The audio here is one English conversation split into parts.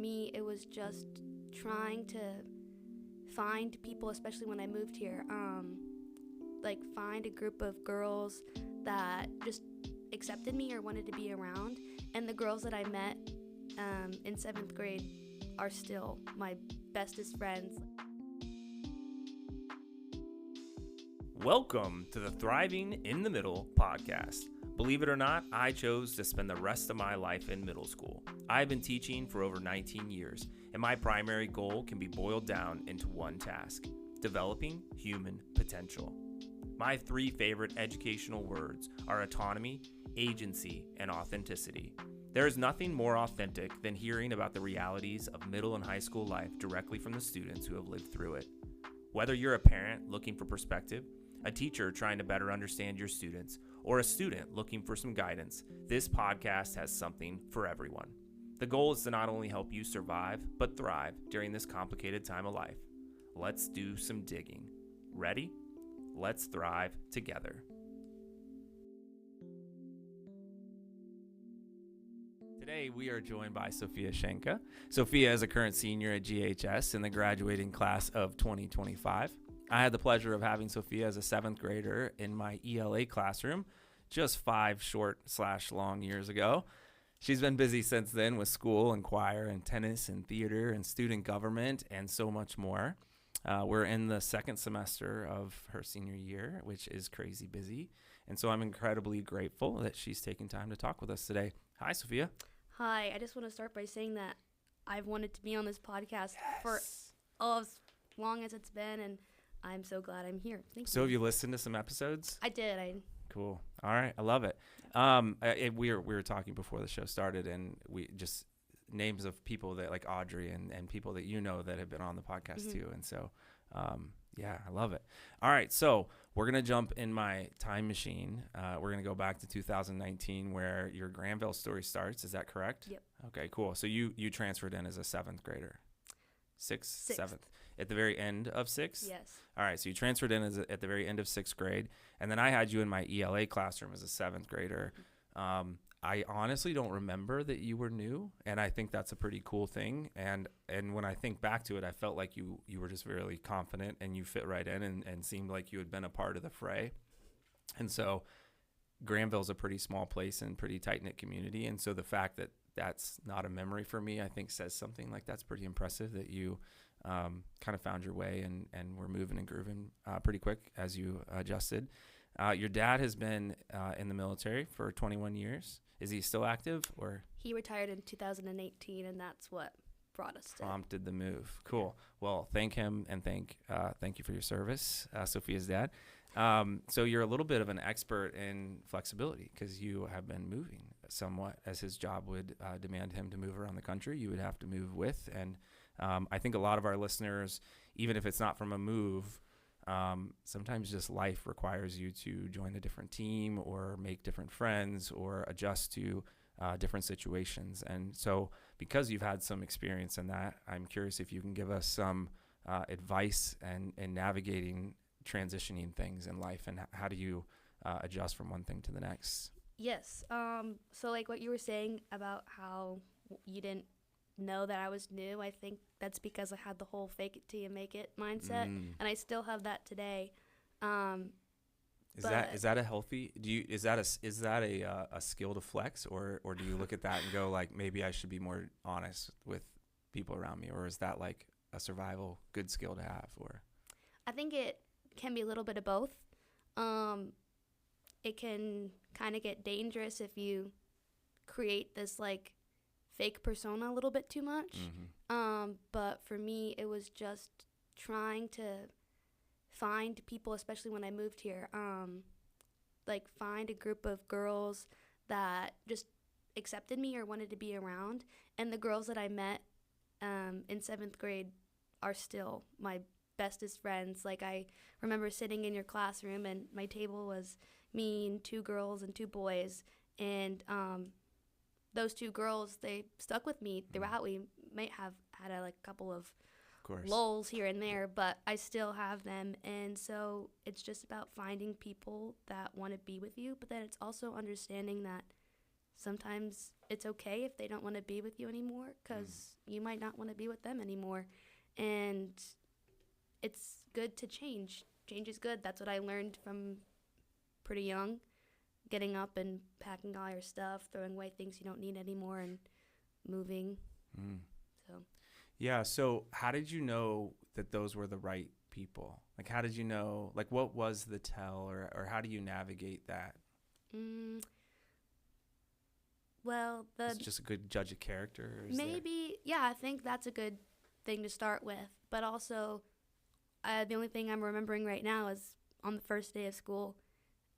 me, it was just trying to find people, especially when I moved here, find a group of girls that just accepted me or wanted to be around. And the girls that I met in 7th grade are still my bestest friends. Welcome to the Thriving in the Middle podcast. Believe it or not, I chose to spend the rest of my life in middle school. I've been teaching for over 19 years, and my primary goal can be boiled down into one task: developing human potential. My 3 favorite educational words are autonomy, agency, and authenticity. There is nothing more authentic than hearing about the realities of middle and high school life directly from the students who have lived through it. Whether you're a parent looking for perspective, a teacher trying to better understand your students, or a student looking for some guidance, this podcast has something for everyone. The goal is to not only help you survive, but thrive during this complicated time of life. Let's do some digging. Ready? Let's thrive together. Today, we are joined by Sophia Shinka. Sophia is a current senior at GHS in the graduating class of 2025. I had the pleasure of having Sophia as a 7th grader in my ELA classroom just 5 short/long years ago. She's been busy since then with school and choir and tennis and theater and student government and so much more. We're in the 2nd semester of her senior year, which is crazy busy. And so I'm incredibly grateful that she's taking time to talk with us today. Hi, Sophia. Hi, I just want to start by saying that I've wanted to be on this podcast for as long as it's been, and I'm so glad I'm here. Thank you. So have you listened to some episodes? I did. Cool. All right. I love it. We were talking before the show started, and we just names of people that like Audrey and people that you know that have been on the podcast too. And so, yeah, I love it. All right. So we're going to jump in my time machine. We're going to go back to 2019 where your Granville story starts. Is that correct? Yep. Okay, cool. So you transferred in as a 7th grader. Sixth. 7th. At the very end of 6th? Yes. All right, so you transferred in at the very end of 6th grade, and then I had you in my ELA classroom as a 7th grader. I honestly don't remember that you were new, and I think that's a pretty cool thing. And when I think back to it, I felt like you were just really confident, and you fit right in and seemed like you had been a part of the fray. And so Granville's a pretty small place and pretty tight-knit community, and so the fact that that's not a memory for me, I think says something. Like, that's pretty impressive that you kind of found your way and were moving and grooving pretty quick as you adjusted. Your dad has been in the military for 21 years. Is he still active, or? He retired in 2018, and that's what brought us to prompted the move. Cool. Well, thank him, and thank you for your service, Sophia's dad. So you're a little bit of an expert in flexibility because you have been moving somewhat, as his job would demand him to move around the country. You would have to move with, and I think a lot of our listeners, even if it's not from a move, sometimes just life requires you to join a different team or make different friends or adjust to different situations. And so because you've had some experience in that, I'm curious if you can give us some advice in navigating transitioning things in life, and how do you adjust from one thing to the next? Yes. So like what you were saying about how you didn't know that I was new, I think that's because I had the whole fake it till you make it mindset, and I still have that today. Is that a healthy? Is that a skill to flex, or do you look at that and go like, maybe I should be more honest with people around me, or is that like a survival good skill to have? Or I think it can be a little bit of both. It can kind of get dangerous if you create this like fake persona a little bit too much. But for me, it was just trying to find people, especially when I moved here, find a group of girls that just accepted me or wanted to be around. And the girls that I met in 7th grade are still my bestest friends. Like, I remember sitting in your classroom, and my table was me and 2 girls and 2 boys, and those 2 girls, they stuck with me throughout. We might have had a couple of lulls here and there, but I still have them. And so it's just about finding people that want to be with you, but then it's also understanding that sometimes it's okay if they don't want to be with you anymore, because you might not want to be with them anymore. And it's good to change. Change is good. That's what I learned from pretty young, getting up and packing all your stuff, throwing away things you don't need anymore, and moving. So yeah. So how did you know that those were the right people? Like, how did you know, like, what was the tell, or how do you navigate that? Well, It's just a good judge of character? Yeah, I think that's a good thing to start with. But also, the only thing I'm remembering right now is on the first day of school,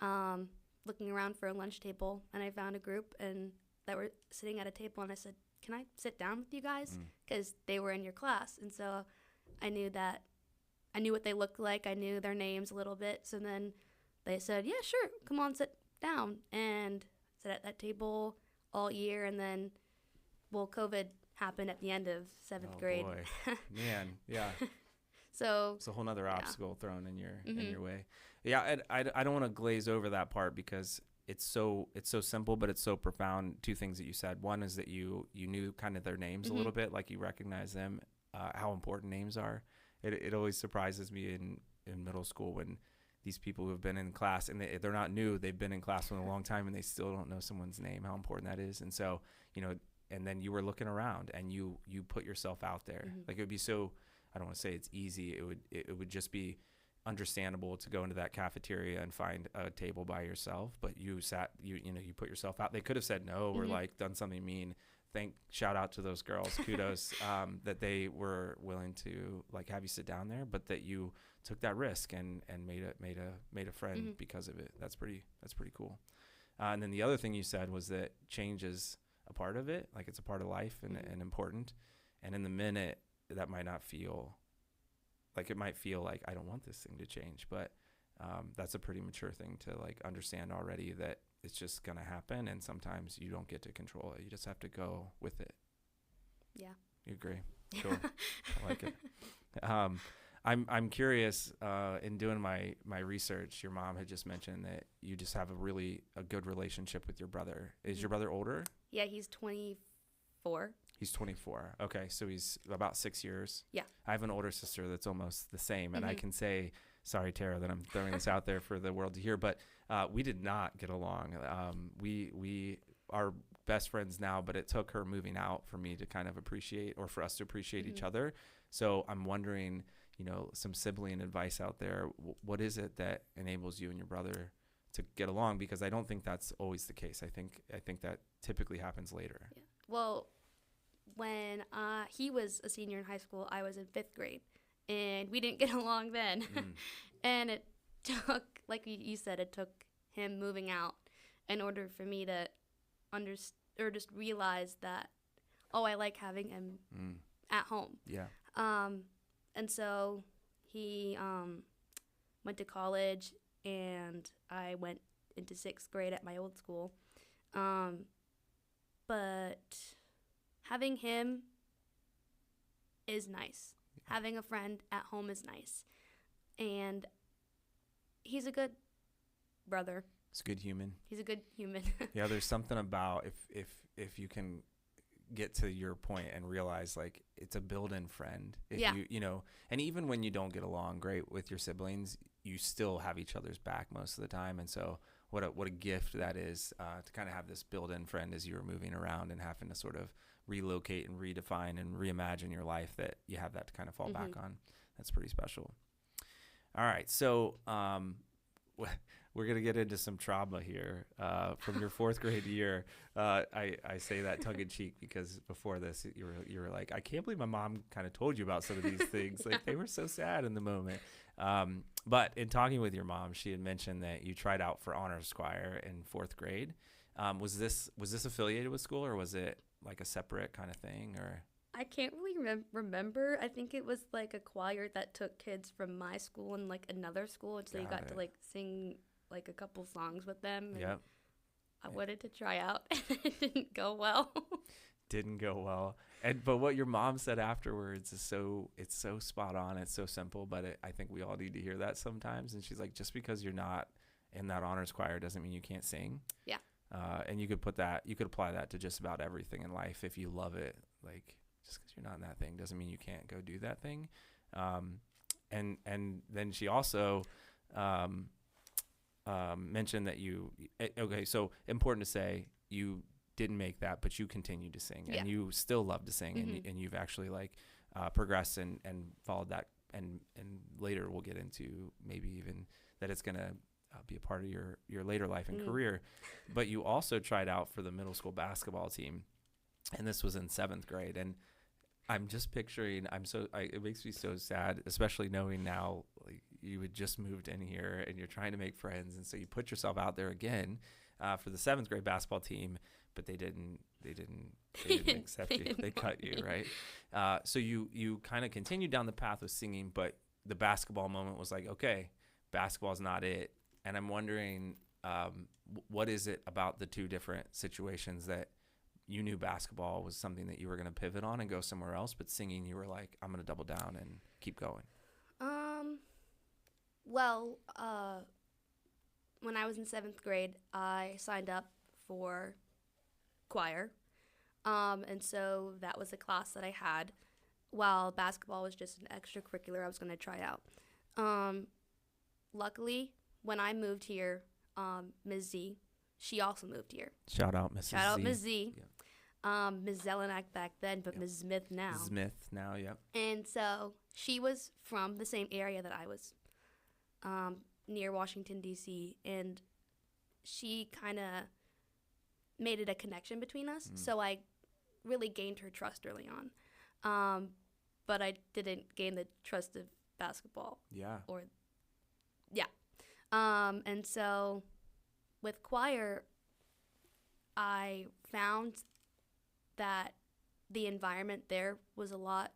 looking around for a lunch table, and I found a group and that were sitting at a table, and I said, "Can I sit down with you guys?" Because they were in your class, and so I knew what they looked like. I knew their names a little bit. So then they said, "Yeah, sure, come on, sit down," and sat at that table all year. And then, well, COVID happened at the end of seventh grade. Boy. Man, yeah. So it's a whole nother obstacle thrown in your way. Yeah, and I don't want to glaze over that part because it's so simple, but it's so profound. Two things that you said. One is that you knew kind of their names a little bit, like you recognize them, how important names are. It always surprises me in middle school when these people who have been in class, and they're not new, they've been in class for a long time, and they still don't know someone's name, how important that is. And so, and then you were looking around and you put yourself out there. Like, it would be so, I don't want to say it's easy. It would just be understandable to go into that cafeteria and find a table by yourself, but you put yourself out. They could have said no or like done something mean. Shout out to those girls, kudos, that they were willing to like have you sit down there, but that you took that risk and made a friend because of it. That's pretty cool. And then the other thing you said was that change is a part of it, like it's a part of life and important. And in the minute, that might not feel like, it might feel like I don't want this thing to change, but that's a pretty mature thing to like understand already, that it's just going to happen, and sometimes you don't get to control it. You just have to go with it. Yeah. You agree? Cool. I like it. I'm curious, in doing my research, your mom had just mentioned that you just have a good relationship with your brother. Is your brother older? Yeah, he's 24. He's 24. Okay, so he's about 6 years. Yeah. I have an older sister that's almost the same, and I can say, sorry, Tara, that I'm throwing this out there for the world to hear, but we did not get along. We are best friends now, but it took her moving out for me to kind of appreciate, or for us to appreciate each other. So I'm wondering, some sibling advice out there. What is it that enables you and your brother to get along? Because I don't think that's always the case. I think that typically happens later. Yeah. Well, when he was a senior in high school, I was in 5th grade, and we didn't get along then. And it took, like you said, it took him moving out in order for me to just realize that, I like having him at home. Yeah. And so he went to college, and I went into 6th grade at my old school. But having him is nice. Yeah. Having a friend at home is nice. And he's a good brother. He's a good human. He's a good human. Yeah, there's something about if you can get to your point and realize, like, it's a built-in friend. If you and even when you don't get along great with your siblings, you still have each other's back most of the time. And so what a gift that is, to kind of have this built-in friend as you were moving around and having to sort of relocate and redefine and reimagine your life, that you have that to kind of fall back on. That's pretty special. All right, so we're going to get into some trauma here from your 4th grade year. I say that tongue-in-cheek because before this, you were like, I can't believe my mom kind of told you about some of these things. Like, they were so sad in the moment. But in talking with your mom, she had mentioned that you tried out for honors choir in 4th grade. Was this affiliated with school, or was it like a separate kind of thing? Or I can't really remember. I think it was like a choir that took kids from my school and like another school, and so you got to like sing like a couple songs with them. Yep. I wanted to try out, and it didn't go well. Didn't go well. But what your mom said afterwards is it's so spot on. It's so simple, but I think we all need to hear that sometimes. And she's like, just because you're not in that honors choir doesn't mean you can't sing. Yeah. And you could apply that to just about everything in life. If you love it, like, just because you're not in that thing doesn't mean you can't go do that thing. And then she also mentioned that so important to say, you didn't make that, but you continued to sing, and you still love to sing, and you've actually progressed and followed that, and later we'll get into maybe even that it's going to be a part of your later life and career. But you also tried out for the middle school basketball team, and this was in 7th grade. And I'm just picturing, it makes me so sad, especially knowing now, like, you had just moved in here and you're trying to make friends. And so you put yourself out there again for the 7th grade basketball team, but they didn't accept you. They cut you, right? So you kind of continued down the path of singing, but the basketball moment was like, okay, basketball's not it. And I'm wondering, what is it about the two different situations that you knew basketball was something that you were going to pivot on and go somewhere else, but singing, you were like, I'm going to double down and keep going? Well, when I was in 7th grade, I signed up for choir. And so that was a class that I had, while basketball was just an extracurricular I was going to try out. Luckily, when I moved here, Ms. Z, she also moved here. Shout out Mrs. Z. Shout out Ms. Z. Yeah. Ms. Zelenak back then, but Ms. Smith now. Smith now, yep. And so she was from the same area that I was, near Washington, D.C., and she kind of made it a connection between us. So I really gained her trust early on. But I didn't gain the trust of basketball. Yeah. And so with choir, I found that the environment there was a lot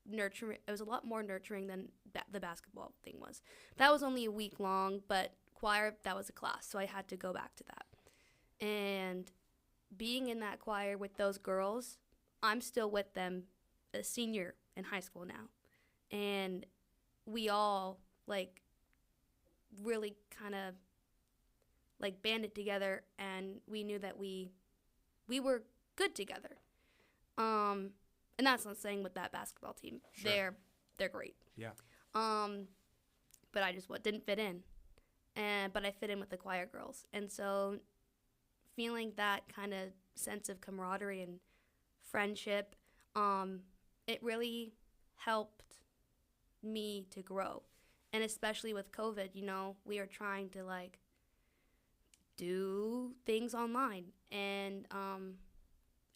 nurturing. It was a lot more nurturing than the basketball thing was. That was only a week long, but choir, that was a class, so I had to go back to that. And being in that choir with those girls, I'm still with them, a senior in high school now. And we all, really kind of, banded together, and we knew that we were good together. And that's not saying with that basketball team. Sure. They're great. Yeah. But I just didn't fit in. But I fit in with the choir girls. And so feeling that kind of sense of camaraderie and friendship, it really helped me to grow. And especially with COVID, we are trying to do things online, and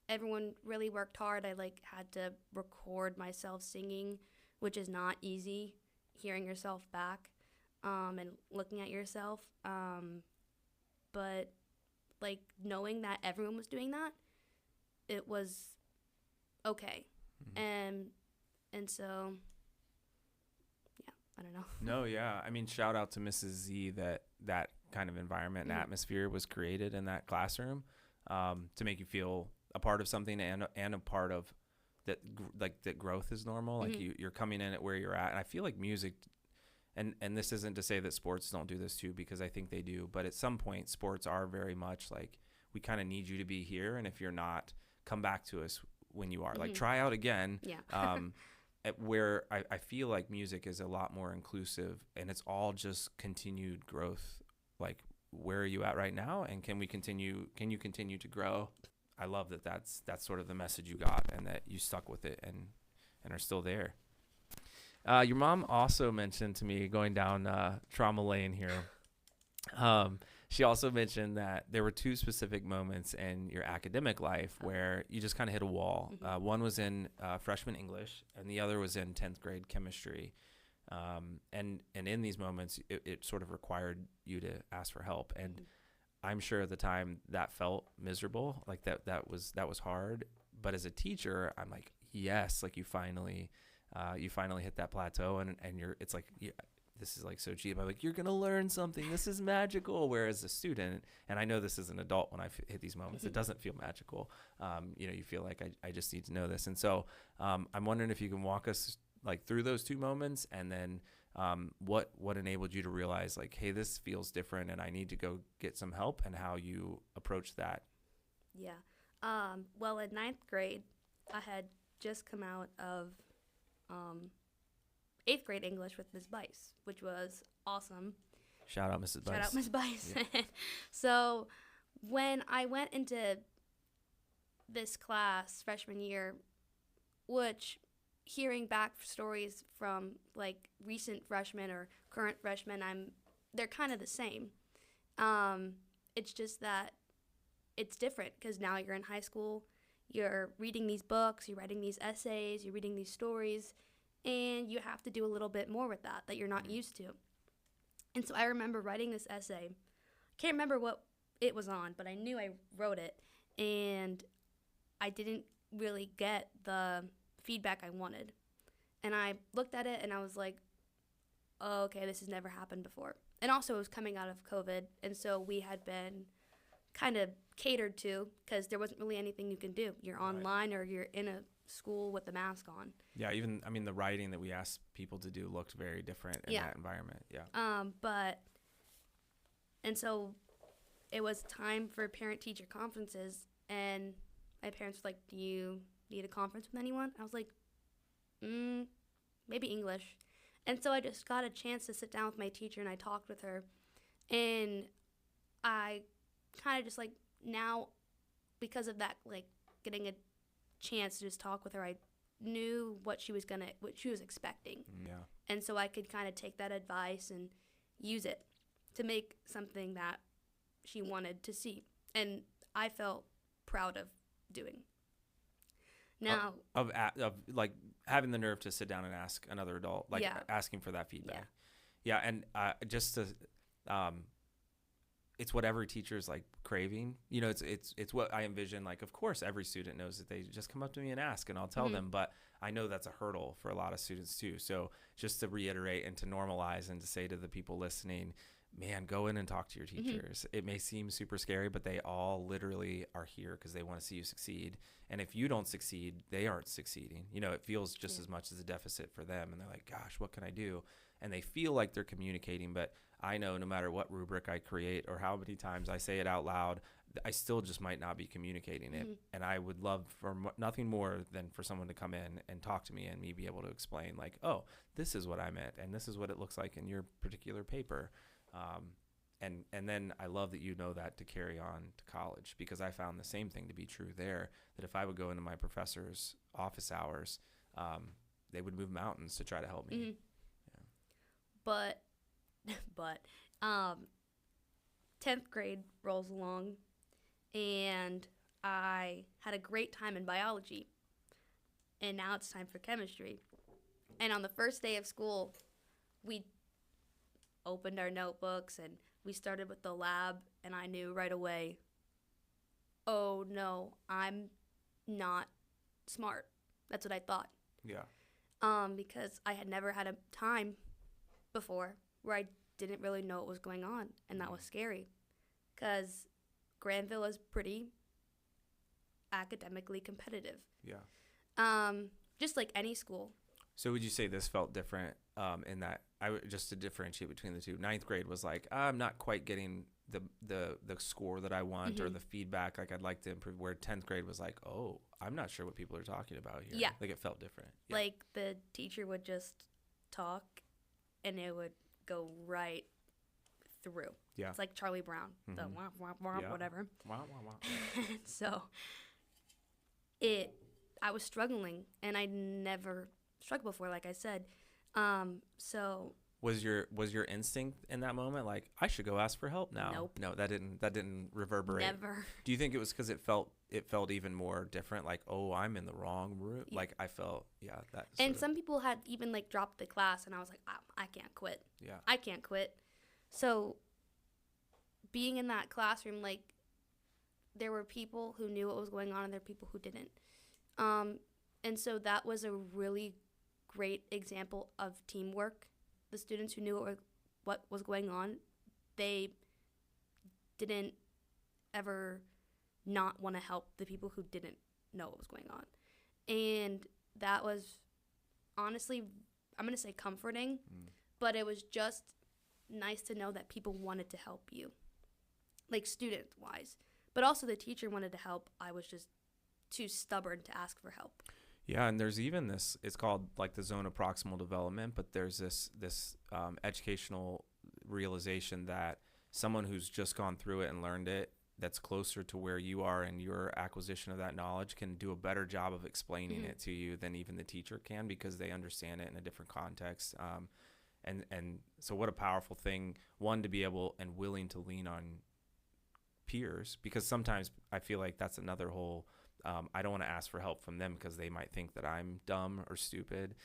everyone really worked hard. I had to record myself singing, which is not easy, hearing yourself back and looking at yourself. But knowing that everyone was doing that, it was okay. And so I don't know. No, yeah. I mean, shout out to Mrs. Z that kind of environment and atmosphere was created in that classroom to make you feel a part of something and a part of that, that growth is normal. You're coming in at where you're at. And I feel like music, and this isn't to say that sports don't do this too, because I think they do. But at some point, sports are very much we kind of need you to be here. And if you're not, come back to us when you are. Try out again. Yeah. Where I feel like music is a lot more inclusive, and it's all just continued growth. Where are you at right now, and can you continue to grow? I love that's sort of the message you got, and that you stuck with it and are still there. Your mom also mentioned to me, going down trauma lane here, she also mentioned that there were two specific moments in your academic life where you just kind of hit a wall. One was in freshman English, and the other was in 10th grade chemistry. And in these moments, it sort of required you to ask for help. And I'm sure at the time that felt miserable, that was hard. But as a teacher, I'm like, yes, you finally hit that plateau, and it's this is so cheap. I'm like, you're going to learn something. This is magical. Whereas a student, and I know this as an adult, when I hit these moments, it doesn't feel magical. You feel like I just need to know this. And so I'm wondering if you can walk us through those two moments, and then What enabled you to realize like, hey, this feels different and I need to go get some help, and how you approach that? Yeah. Well, in ninth grade, I had just come out of eighth grade English with Ms. Bice, which was awesome. Shout out Mrs. Bice. Shout out Ms. Bice. Yeah. So when I went into this class freshman year, which hearing back stories from like recent freshmen or current freshmen, they're kind of the same. It's just that it's different because now you're in high school, you're reading these books, you're writing these essays, you're reading these stories, and you have to do a little bit more with that you're not used to. And so I remember writing this essay. I can't remember what it was on, but I knew I wrote it, and I didn't really get the feedback I wanted. And I looked at it and I was like, oh, okay, this has never happened before. And also it was coming out of COVID, and so we had been kind of catered to because there wasn't really anything you can do. You're online or you're in a school with the mask on. Yeah, even, I mean, the writing that we asked people to do looked very different in that environment. Yeah. And so it was time for parent-teacher conferences, and my parents were like, do you need a conference with anyone? I was like, maybe English. And so I just got a chance to sit down with my teacher, and I talked with her. And I kind of just like now, because of that, like getting a chance to just talk with her, I knew what she was expecting. Yeah. And so I could kind of take that advice and use it to make something that she wanted to see. And I felt proud of doing. Now, of like having the nerve to sit down and ask another adult, like asking for that feedback. Yeah. And just to, it's what every teacher is like craving. You know, it's what I envision. Like, of course, every student knows that they just come up to me and ask, and I'll tell them. But I know that's a hurdle for a lot of students too. So just to reiterate and to normalize and to say to the people listening, man, go in and talk to your teachers. It may seem super scary, but they all literally are here because they want to see you succeed. And if you don't succeed, they aren't succeeding. You know, it feels just as much as a deficit for them. And they're like, gosh, what can I do? And they feel like they're communicating, but I know no matter what rubric I create or how many times I say it out loud, I still just might not be communicating it. And I would love for nothing more than for someone to come in and talk to me and me be able to explain like, oh, this is what I meant, and this is what it looks like in your particular paper. And then I love that you know that to carry on to college, because I found the same thing to be true there, that if I would go into my professor's office hours, they would move mountains to try to help me. Yeah. But 10th grade rolls along, and I had a great time in biology, and now it's time for chemistry. And on the first day of school, we opened our notebooks and we started with the lab, and I knew right away, oh no, I'm not smart. That's what I thought. Yeah. Because I had never had a time before where I didn't really know what was going on, and that was scary because Granville is pretty academically competitive. Yeah. Just like any school. So would you say this felt different in that, just to differentiate between the two, 9th grade was like, I'm not quite getting the score that I want or the feedback like I'd like to improve, where 10th grade was like, oh, I'm not sure what people are talking about here. Yeah. Like it felt different. Yeah. Like the teacher would just talk and it would go right through. Yeah. It's like Charlie Brown, the womp, womp, womp, whatever. Womp, womp, womp. So I was struggling, and I never struggled before, like I said. So was your instinct in that moment like, I should go ask for help now? Nope. No, that didn't reverberate. Never. Do you think it was because it felt even more different, like, oh, I'm in the wrong room? Yeah. Like I felt, that. And some people had even like dropped the class, and I was like, I can't quit. Yeah. I can't quit. So being in that classroom, like, there were people who knew what was going on and there were people who didn't. And so that was a really great example of teamwork. The students who knew what was going on, they didn't ever not want to help the people who didn't know what was going on. And that was honestly, I'm going to say comforting, but it was just nice to know that people wanted to help you, like student-wise. But also the teacher wanted to help. I was just too stubborn to ask for help. Yeah, and there's even this, it's called like the zone of proximal development, but there's this educational realization that someone who's just gone through it and learned it, that's closer to where you are in your acquisition of that knowledge, can do a better job of explaining it to you than even the teacher can, because they understand it in a different context. And so what a powerful thing, one, to be able and willing to lean on peers, because sometimes I feel like that's another whole, I don't want to ask for help from them because they might think that I'm dumb or stupid.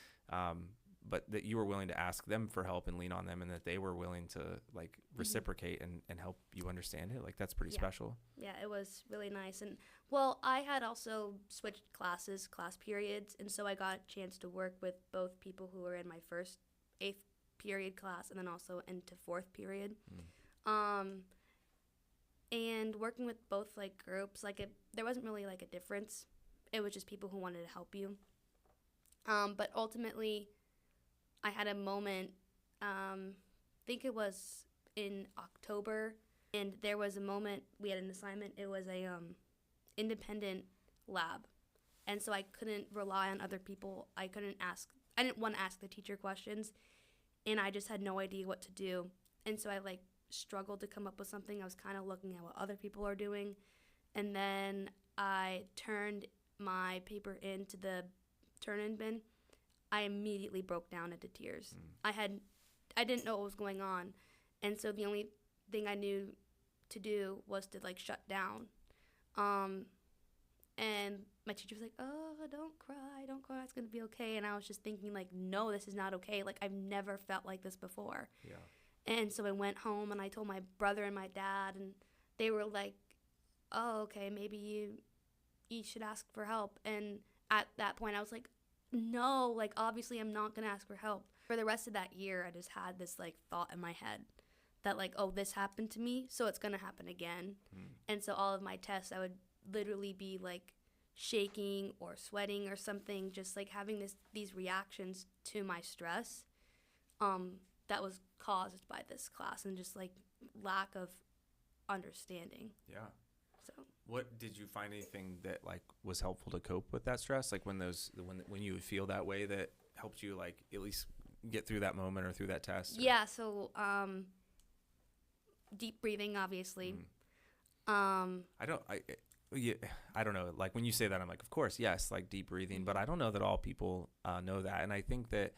But that you were willing to ask them for help and lean on them, and that they were willing to like reciprocate and help you understand it. Like, that's pretty special. Yeah, it was really nice. And well, I had also switched class periods. And so I got a chance to work with both people who were in my first 8th period class and then also into 4th period. And working with both like groups, like there wasn't really like a difference. It was just people who wanted to help you. But ultimately, I had a moment, I think it was in October, and there was a moment, we had an assignment, it was a independent lab, and so I couldn't rely on other people. I didn't want to ask the teacher questions, and I just had no idea what to do, and so I like struggled to come up with something. I was kind of looking at what other people are doing, and then I turned my paper into the turn-in bin. I immediately broke down into tears. I didn't know what was going on, and so the only thing I knew to do was to like shut down. And my teacher was like, "Oh, don't cry, it's gonna be okay." And I was just thinking like, "No, this is not okay. Like, I've never felt like this before." Yeah. And so I went home and I told my brother and my dad, and they were like, "Oh, okay, maybe you should ask for help." And at that point, I was like, no, like, obviously I'm not going to ask for help. For the rest of that year, I just had this, like, thought in my head that, like, oh, this happened to me, so it's going to happen again. And so all of my tests, I would literally be, like, shaking or sweating or something, just, like, having these reactions to my stress that was caused by this class and just, like, lack of understanding. Yeah. So. What did you find anything that like was helpful to cope with that stress? Like when you would feel that way, that helped you like at least get through that moment or through that test? Yeah. So deep breathing, obviously. I don't know. Like when you say that, I'm like, of course, yes, like deep breathing, but I don't know that all people know that. And I think that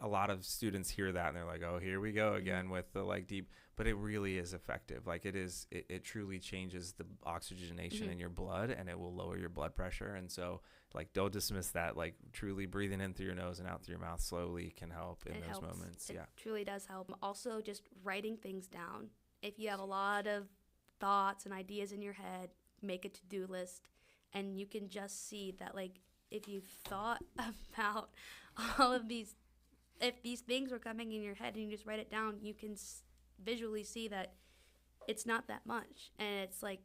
a lot of students hear that and they're like, oh, here we go again with the like deep, but it really is effective. Like it truly changes the oxygenation in your blood, and it will lower your blood pressure. And so like, don't dismiss that. Like truly breathing in through your nose and out through your mouth slowly can help in those moments. It truly does help. Also, just writing things down. If you have a lot of thoughts and ideas in your head, make a to-do list, and you can just see that like if you've thought about all of these, if these things were coming in your head and you just write it down, you can visually see that it's not that much, and it's like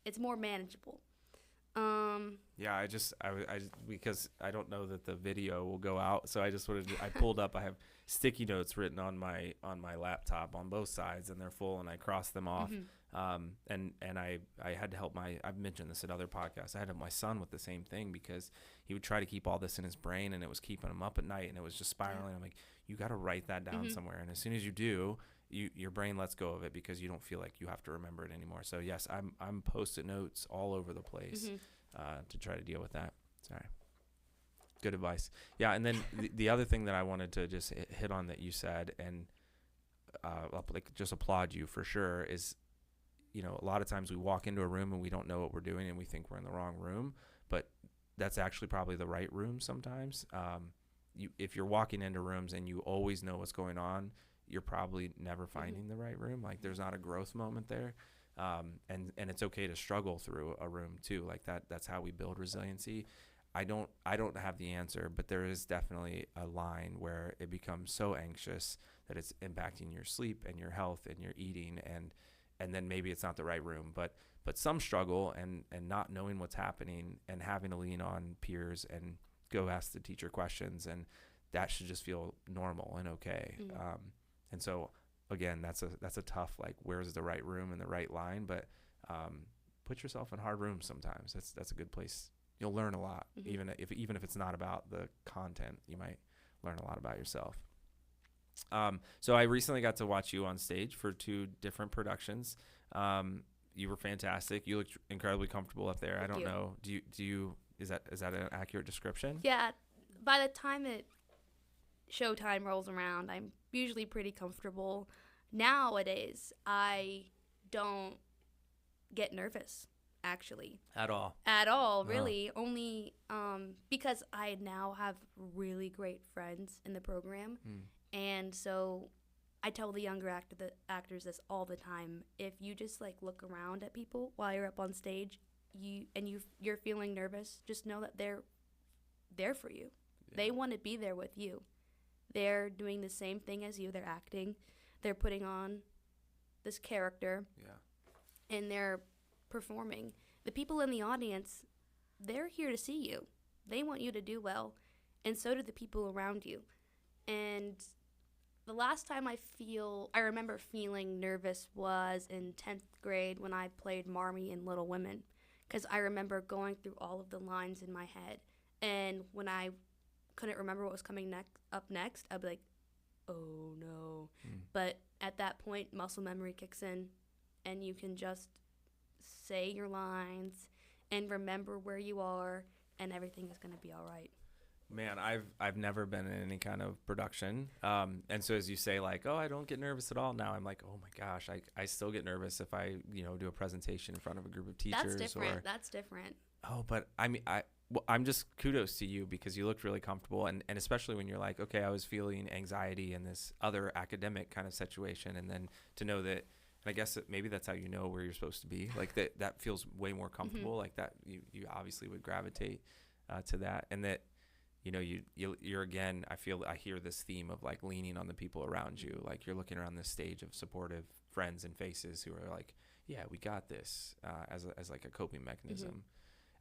it's more manageable. Yeah, because I don't know that the video will go out, so I just I pulled up. I have sticky notes written on my laptop on both sides, and they're full, and I crossed them off. And I had to help I've mentioned this at other podcasts. I had to help my son with the same thing, because he would try to keep all this in his brain, and it was keeping him up at night, and it was just spiraling. I'm like, you got to write that down somewhere. And as soon as you do, your brain lets go of it, because you don't feel like you have to remember it anymore. So yes, I'm Post-it notes all over the place to try to deal with that. Sorry. Good advice. Yeah. And then the other thing that I wanted to just hit on that you said, and like just applaud you for sure, is, you know, a lot of times we walk into a room and we don't know what we're doing and we think we're in the wrong room, but that's actually probably the right room sometimes. If you're walking into rooms and you always know what's going on, you're probably never finding the right room. Like there's not a growth moment there. And it's okay to struggle through a room too. Like that's how we build resiliency. I don't have the answer, but there is definitely a line where it becomes so anxious that it's impacting your sleep and your health and your eating, and then maybe it's not the right room, but some struggle and not knowing what's happening and having to lean on peers and go ask the teacher questions, and that should just feel normal and okay. And so again, that's a tough, like, where's the right room and the right line, but put yourself in hard rooms sometimes. That's a good place. You'll learn a lot. Even if it's not about the content, you might learn a lot about yourself. So I recently got to watch you on stage for 2 different productions. You were fantastic. You looked incredibly comfortable up there. Thank I don't you. know. Do you is that an accurate description? Yeah. By the time showtime rolls around, I'm usually pretty comfortable. Nowadays, I don't get nervous, actually. At all, really. Only because I now have really great friends in the program. And so I tell the younger actors this all the time. If you just like look around at people while you're up on stage, you're feeling nervous, just know that they're there for you. Yeah. They want to be there with you. They're doing the same thing as you. They're acting. They're putting on this character. Yeah. And they're performing. The people in the audience, they're here to see you. They want you to do well, and so do the people around you. And the last time I remember feeling nervous was in 10th grade when I played Marmee in Little Women, because I remember going through all of the lines in my head, and when I couldn't remember what was coming up next, I'd be like, oh no. But at that point, muscle memory kicks in, and you can just say your lines and remember where you are, and everything is going to be all right. Man, I've never been in any kind of production. And so as you say, like, oh, I don't get nervous at all. Now I'm like, oh my gosh, I still get nervous if I, do a presentation in front of a group of teachers. That's different. Oh, but I mean, I'm just kudos to you, because you looked really comfortable. And especially when you're like, okay, I was feeling anxiety in this other academic kind of situation. And then to know that, and I guess maybe that's how you know where you're supposed to be. Like that feels way more comfortable. Like that you obviously would gravitate to that. And that, you're again, I hear this theme of like leaning on the people around you. Like you're looking around this stage of supportive friends and faces who are like, yeah, we got this, as like a coping mechanism.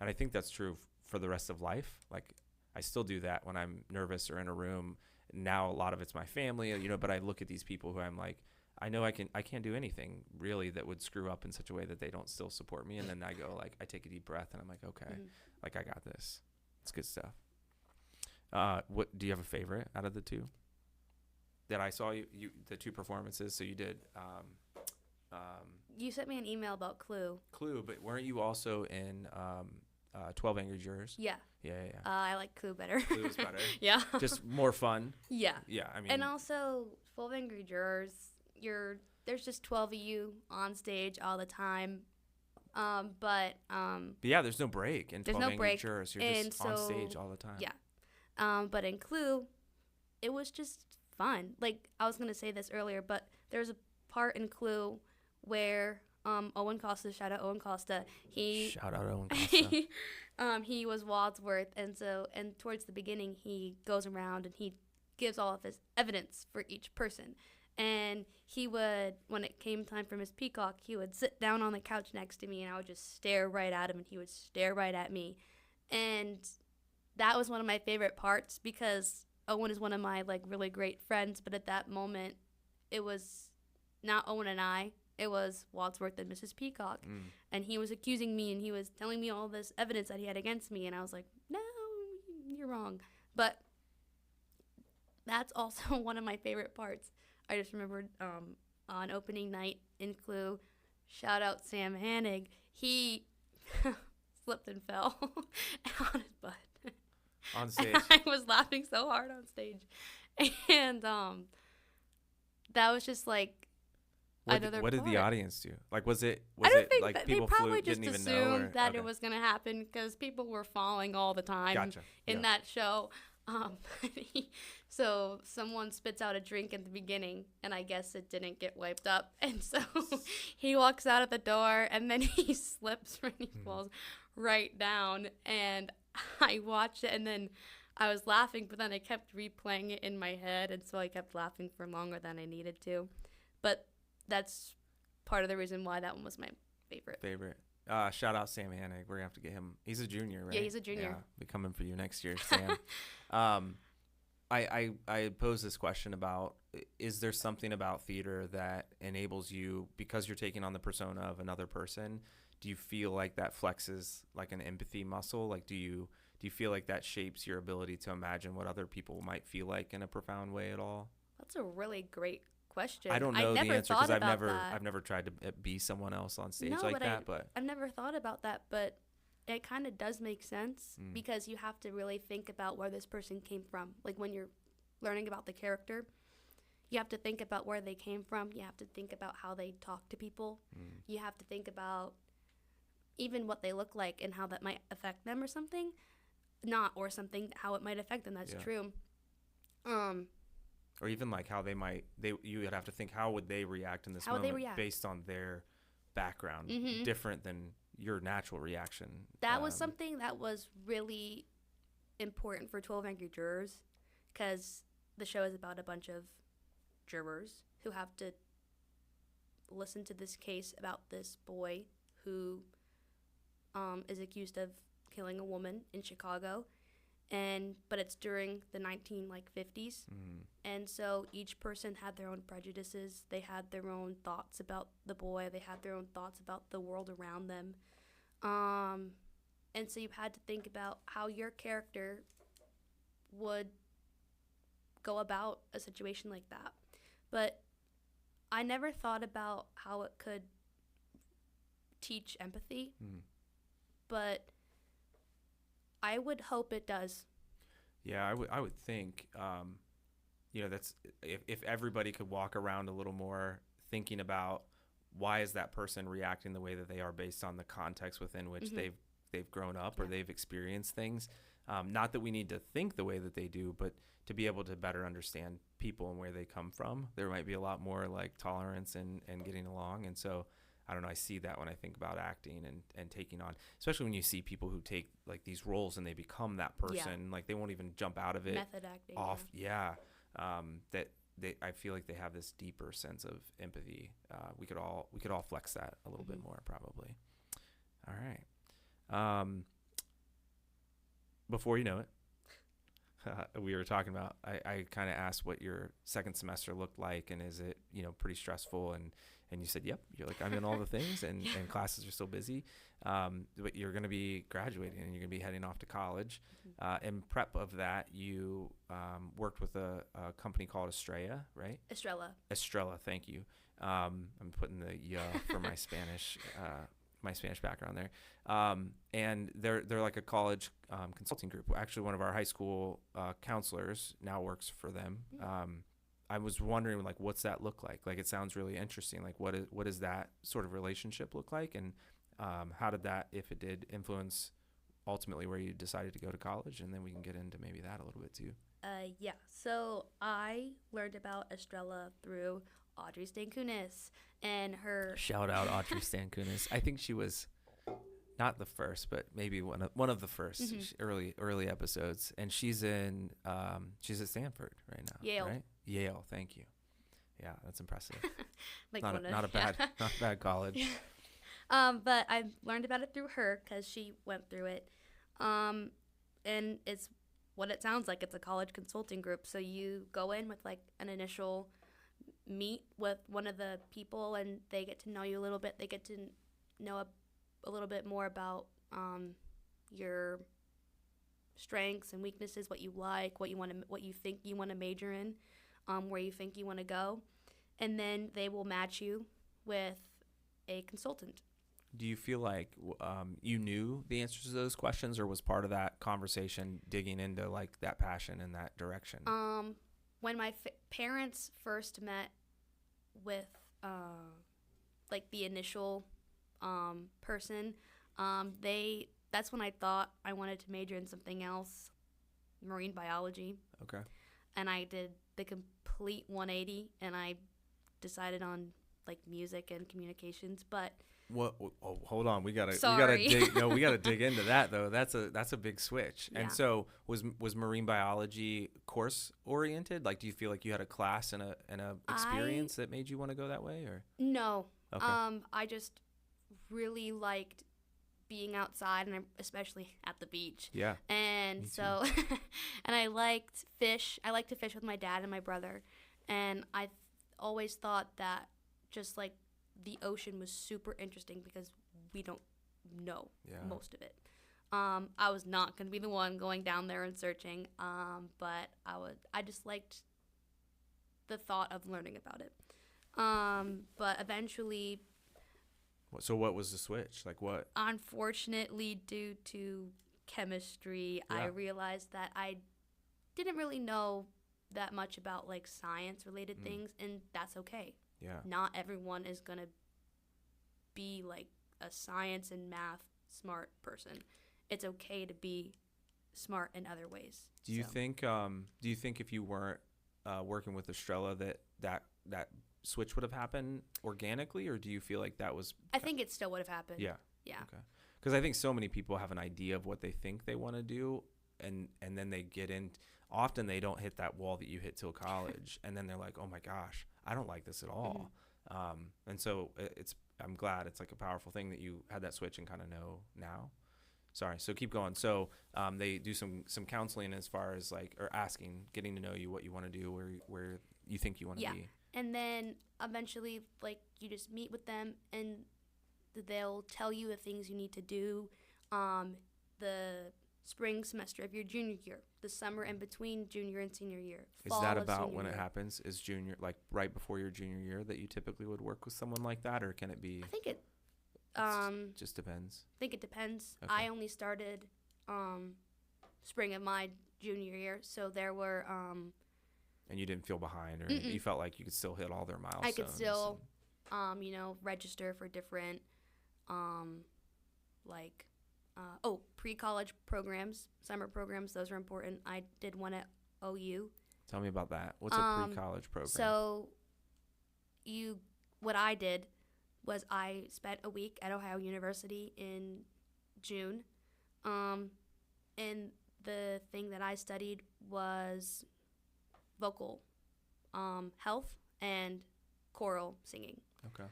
And I think that's true for the rest of life. Like I still do that when I'm nervous or in a room. Now a lot of it's my family, but I look at these people who I'm like, I know I can't do anything really that would screw up in such a way that they don't still support me. And then I go like, I take a deep breath and I'm like, okay, like I got this. It's good stuff. What do you have a favorite out of the 2 that I saw? You the 2 performances. So you did. You sent me an email about Clue. But weren't you also in 12 Angry Jurors? Yeah. Yeah. I like Clue better. Clue is better. Yeah. Just more fun. Yeah. Yeah. I mean. And also 12 Angry Jurors. There's just 12 of you on stage all the time. But yeah, there's no break in 12 Angry Jurors. You're just on stage all the time. Yeah. But in Clue, it was just fun. Like, I was going to say this earlier, but there's a part in Clue where Owen Costa, shout out Owen Costa, he was Wadsworth, and towards the beginning, he goes around and he gives all of his evidence for each person. And he would, when it came time for Miss Peacock, he would sit down on the couch next to me, and I would just stare right at him, and he would stare right at me. And that was one of my favorite parts, because Owen is one of my like really great friends, but at that moment it was not Owen and I, it was Wadsworth and Mrs. Peacock. And he was accusing me, and he was telling me all this evidence that he had against me, and I was like, no, you're wrong. But that's also one of my favorite parts. I just remembered on opening night in Clue, shout out Sam Hannig, he slipped and fell on his butt. On stage. I was laughing so hard on stage. And that was just like another What did the audience do? Like, was it like that people they probably didn't just even know? assumed that it was going to happen, because people were falling all the time in that show. So someone spits out a drink at the beginning, and I guess it didn't get wiped up. And so he walks out of the door, and then he slips and he falls right down. And I watched it, and then I was laughing, but then I kept replaying it in my head, and so I kept laughing for longer than I needed to. But that's part of the reason why that one was my favorite. Shout out Sam Hannig. We're going to have to get him. He's a junior, right? Yeah, he's a junior. Yeah, be coming for you next year, Sam. I pose this question about, is there something about theater that enables you, because you're taking on the persona of another person, do you feel like that flexes like an empathy muscle? Like, do you feel like that shapes your ability to imagine what other people might feel like in a profound way at all? That's a really great question. I don't know the answer because I've never tried to be someone else on stage like that. But I've never thought about that, but it kind of does make sense because you have to really think about where this person came from. Like when you're learning about the character, you have to think about where they came from. You have to think about how they talk to people. You have to think about even what they look like and how that might affect them or something. How it might affect them. That's true. Or even like how you would have to think, how would they react in this moment based on their background, different than your natural reaction. That was something that was really important for 12 Angry Jurors, because the show is about a bunch of jurors who have to listen to this case about this boy who is accused of killing a woman in Chicago, but it's during the 1950s, and so each person had their own prejudices. They had their own thoughts about the boy. They had their own thoughts about the world around them, and so you had to think about how your character would go about a situation like that. But I never thought about how it could teach empathy, but I would hope it does. Yeah, I would think, that's if everybody could walk around a little more thinking about why is that person reacting the way that they are based on the context within which they've grown up or they've experienced things. Not that we need to think the way that they do, but to be able to better understand people and where they come from, there might be a lot more like tolerance and getting along. And so I don't know, I see that when I think about acting and taking on, especially when you see people who take like these roles and they become that person, like they won't even jump out of it. Method acting. I feel like they have this deeper sense of empathy. We could all flex that a little bit more probably. All right. Before you know it, we were talking about, I kind of asked what your second semester looked like, and is it, pretty stressful, and you said, yep. You're like, I'm in all the things, and classes are so busy, but you're going to be graduating, and you're going to be heading off to college. In prep of that, you worked with a company called Estrella, right? Estrella, thank you. I'm putting the for my Spanish background there. And they're like a college consulting group. Actually, one of our high school counselors now works for them. I was wondering, like, what's that look like? Like, it sounds really interesting. Like, what does that sort of relationship look like? And how did that, if it did, influence ultimately where you decided to go to college? And then we can get into maybe that a little bit too. Yeah. So I learned about Estrella through Audrey Stankunis and her. Shout out Audrey Stankunis. I think she was not the first, but maybe one of the first early episodes. And she's at Stanford right now. Yale. Right? Yale. Thank you. Yeah, that's impressive. Like not a bad college. But I learned about it through her because she went through it. And it's what it sounds like. It's a college consulting group. So you go in with like an initial meet with one of the people, and they get to know you a little bit. They get to know a little bit more about your strengths and weaknesses, what you like, what you think you want to major in, where you think you want to go, and then they will match you with a consultant. Do you feel like you knew the answers to those questions, or was part of that conversation digging into like that passion in that direction? When my parents first met with like the initial person, that's when I thought I wanted to major in something else, marine biology. Okay. And I did the complete 180, and I decided on like music and communications, but what? Oh, hold on. We gotta dig into that though. That's a big switch. Yeah. And so was marine biology course oriented? Like, do you feel like you had a class and a experience that made you want to go that way, or? No. Okay. I just really liked being outside, and especially at the beach. Yeah. And so, and I liked fish. I like to fish with my dad and my brother. And I always thought that just like the ocean was super interesting because we don't know most of it. I was not going to be the one going down there and searching, but I just liked the thought of learning about it. But eventually, So what was the switch? Like what? unfortunately, due to chemistry, I realized that I didn't really know that much about like science related things, and that's okay. Yeah. Not everyone is going to be like a science and math smart person. It's okay to be smart in other ways. Do you think if you weren't working with Estrella that switch would have happened organically, or do you feel like that was I think it still would have happened. Yeah. Okay. Because I think so many people have an idea of what they think they want to do, and then they get in. Often they don't hit that wall that you hit till college, and then they're like, oh my gosh, I don't like this at all. And so I'm glad it's like a powerful thing that you had that switch and kind of know now. Sorry. So keep going. So they do some counseling as far as like, or asking, getting to know you, what you want to do, where you think you want to be. And then eventually, like, you just meet with them, and they'll tell you the things you need to do. The spring semester of your junior year, the summer in between junior and senior year. Is that about when it happens? Is junior, like right before your junior year, that you typically would work with someone like that, or can it be? I think it just depends. I think it depends. Okay. I only started spring of my junior year, so there were And you didn't feel behind, or you felt like you could still hit all their milestones? I could still register for different pre-college programs, summer programs. Those are important. I did one at OU. Tell me about that. What's a pre-college program? So what I did was I spent a week at Ohio University in June. And the thing that I studied was vocal health and choral singing. Okay.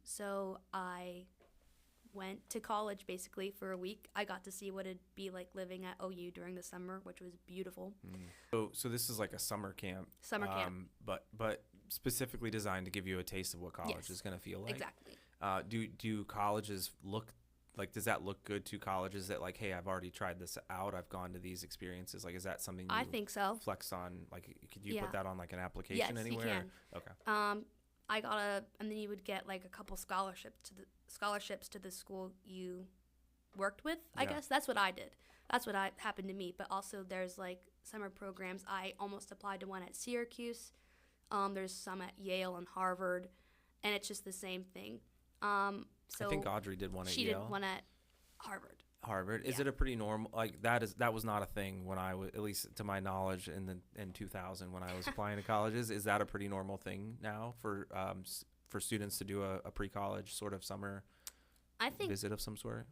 So I went to college basically for a week. I got to see what it'd be like living at OU during the summer, which was beautiful. So this is like a summer camp. But specifically designed to give you a taste of what college is going to feel like. Exactly. Do colleges look like, does that look good to colleges that like, hey, I've already tried this out, I've gone to these experiences? Like, is that something you I think so. flex on? Like, could you put that on like an application yes, anywhere? You can. Okay. And then you would get like a couple scholarships to the school you worked with. I guess that's what I did. That's what happened to me. But also there's like summer programs. I almost applied to one at Syracuse. There's some at Yale and Harvard, and it's just the same thing. So I think Audrey did one at Yale. She did one at Harvard. Harvard. Is it a pretty normal, like that was not a thing when I was, at least to my knowledge, in 2000 when I was applying to colleges. Is that a pretty normal thing now for students to do a pre-college sort of summer visit of some sort?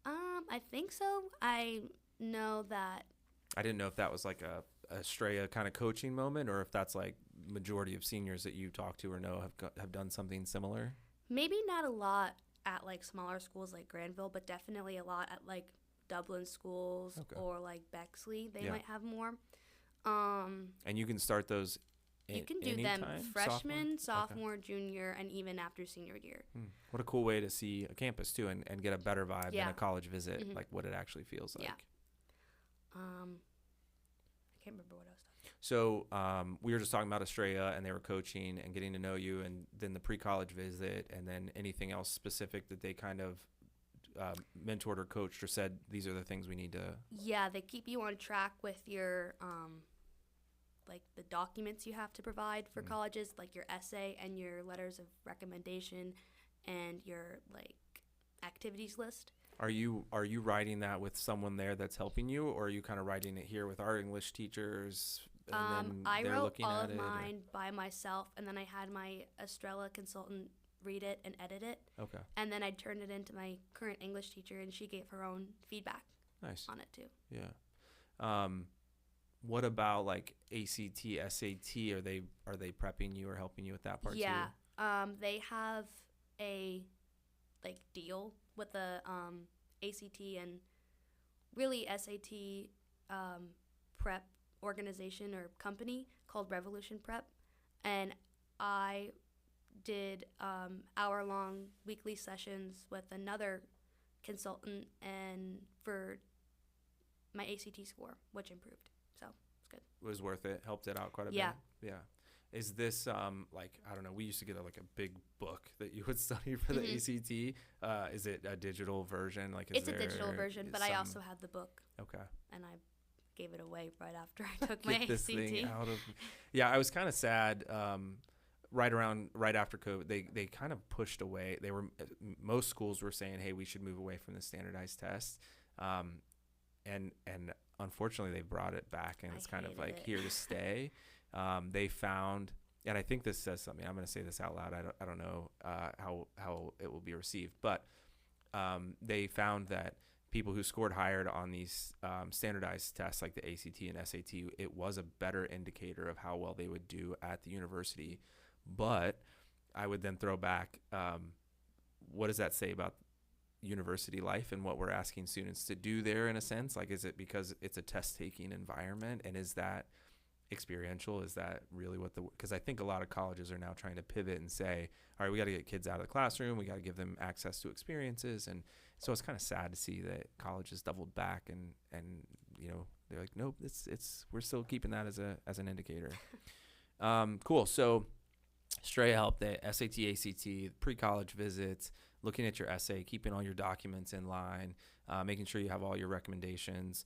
I think so. I know that. I didn't know if that was like a Estrella kind of coaching moment, or if that's like majority of seniors that you talk to or know have done something similar. Maybe not a lot at like smaller schools like Granville, but definitely a lot at like Dublin schools or like Bexley. They might have more. And you can start those. You can do them freshman, sophomore, junior, and even after senior year. What a cool way to see a campus too, and get a better vibe than a college visit, like what it actually feels like. I can't remember what I was talking about. So we were just talking about Estrella, and they were coaching and getting to know you, and then the pre-college visit, and then anything else specific that they kind of mentored or coached or said, these are the things we need to. Yeah, they keep you on track with your like the documents you have to provide for colleges, like your essay and your letters of recommendation and your like activities list. Are you writing that with someone there that's helping you, or are you kind of writing it here with our English teachers? And then I they're wrote looking all at of mine by myself, and then I had my Estrella consultant read it and edit it. Okay. And then I turned it into my current English teacher, and she gave her own feedback. Nice. On it too. Yeah. What about like ACT, SAT? Are they prepping you or helping you with that part too? Yeah. They have a like deal with the ACT and really SAT prep organization or company called Revolution Prep, and I did hour-long weekly sessions with another consultant and for my ACT score, which improved. So it's good. It was worth it. Helped it out quite a bit. Yeah. Is this like, I don't know, we used to get a big book that you would study for the ACT. Is it a digital version? Like, it's a digital version, but I also have the book. Okay. And I gave it away right after I took my this ACT. Thing out of, yeah, I was kind of sad. Right after COVID, they kind of pushed away. Most schools were saying, hey, we should move away from the standardized test. And unfortunately, they brought it back, and it's kind of like here to stay. They found, and I think this says something. I'm going to say this out loud. I don't know how it will be received, but they found that people who scored higher on these standardized tests like the ACT and SAT, it was a better indicator of how well they would do at the university. But I would then throw back, what does that say about university life and what we're asking students to do there in a sense? Like, is it because it's a test-taking environment, and is that experiential? Is that really what because I think a lot of colleges are now trying to pivot and say, all right, we got to get kids out of the classroom, we got to give them access to experiences. And so it's kind of sad to see that colleges doubled back and they're like, nope, we're still keeping that as an indicator. Cool. So Stray helped the SAT, ACT, pre-college visits, looking at your essay, keeping all your documents in line, making sure you have all your recommendations,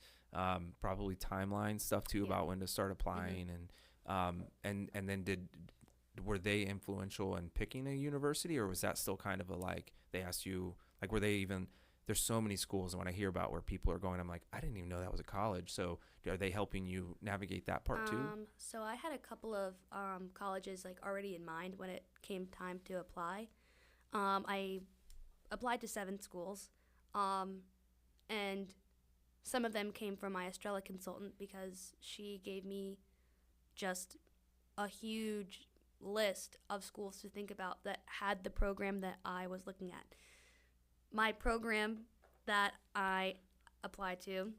probably timeline stuff too about when to start applying, and then were they influential in picking a university, or was that still kind of they asked you, like, were they even? There's so many schools, and when I hear about where people are going, I'm like, I didn't even know that was a college. So are they helping you navigate that part too? So I had a couple of colleges already in mind when it came time to apply. I applied to 7 schools, and some of them came from my Estrella consultant because she gave me just a huge list of schools to think about that had the program that I was looking at. My program that I applied to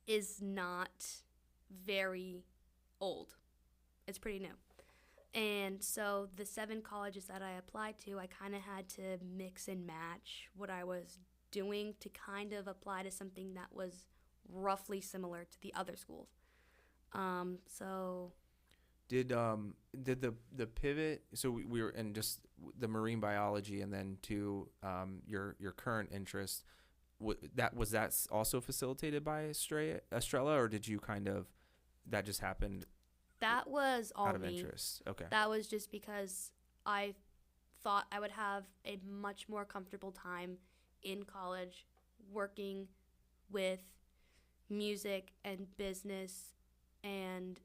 is not very old. It's pretty new. And so the 7 colleges that I applied to, I kind of had to mix and match what I was doing to kind of apply to something that was roughly similar to the other schools. So did the pivot, so we were in just the marine biology, and then to your current interest, was that also facilitated by Estrella, or did you that just happened? That was all out of me. Interest. Okay. That was just because I thought I would have a much more comfortable time in college working with music and business and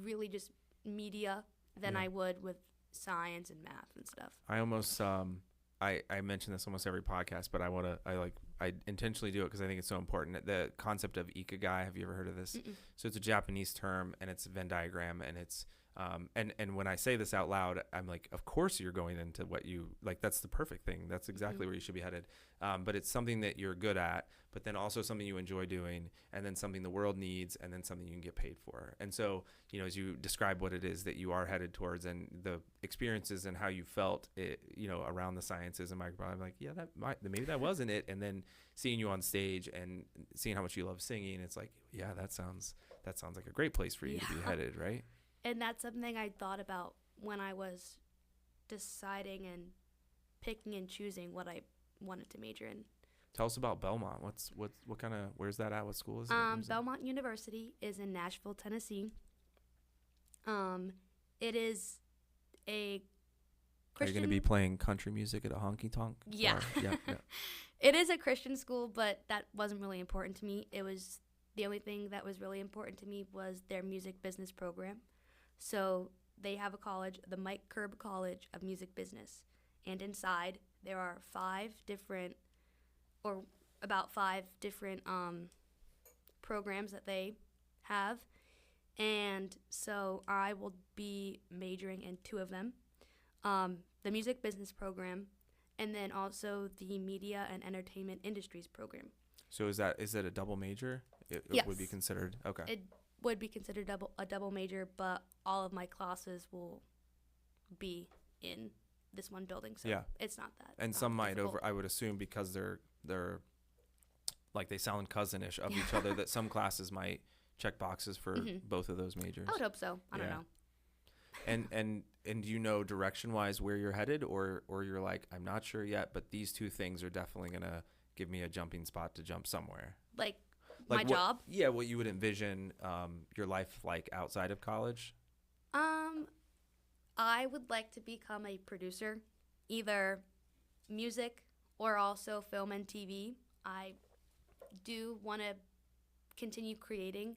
really just media than I would with science and math and stuff. I almost I mention this almost every podcast, but I intentionally do it because I think it's so important. The concept of ikigai, have you ever heard of this? Mm-mm. So it's a Japanese term, and it's a Venn diagram, and it's and when I say this out loud, I'm like, of course you're going into what you like. That's the perfect thing. That's exactly where you should be headed. But it's something that you're good at, but then also something you enjoy doing, and then something the world needs, and then something you can get paid for. And so, as you describe what it is that you are headed towards, and the experiences and how you felt it, around the sciences and microbiology, I'm like, yeah, maybe that wasn't it. And then seeing you on stage and seeing how much you love singing, it's like, yeah, that sounds like a great place for you to be headed, right? And that's something I thought about when I was deciding and picking and choosing what I wanted to major in. Tell us about Belmont. What kind of, where's that at? What school is it? Belmont University is in Nashville, Tennessee. It is a Christian. Are you going to be playing country music at a honky tonk? Yeah. Yeah. It is a Christian school, but that wasn't really important to me. It was the only thing that was really important to me was their music business program. So they have a college, the Mike Curb College of Music Business, and inside there are 5 different programs that they have, and so I will be majoring in 2 of them, the music business program and then also the Media and Entertainment Industries program. So is it a double major? It Yes. would be considered. Okay. It would be considered a double major, but all of my classes will be in this one building, so Yeah. it's not that. And some might difficult. I would assume, because they're like they sound cousinish of each other, that some classes might check boxes for both of those majors. I would hope so. I don't know. And do you know direction wise where you're headed, or you're like, I'm not sure yet, but these two things are definitely gonna give me a jumping spot to jump somewhere? Like my what, job? Yeah, what you would envision your life like outside of college? I would like to become a producer, either music or also film and TV. I do want to continue creating.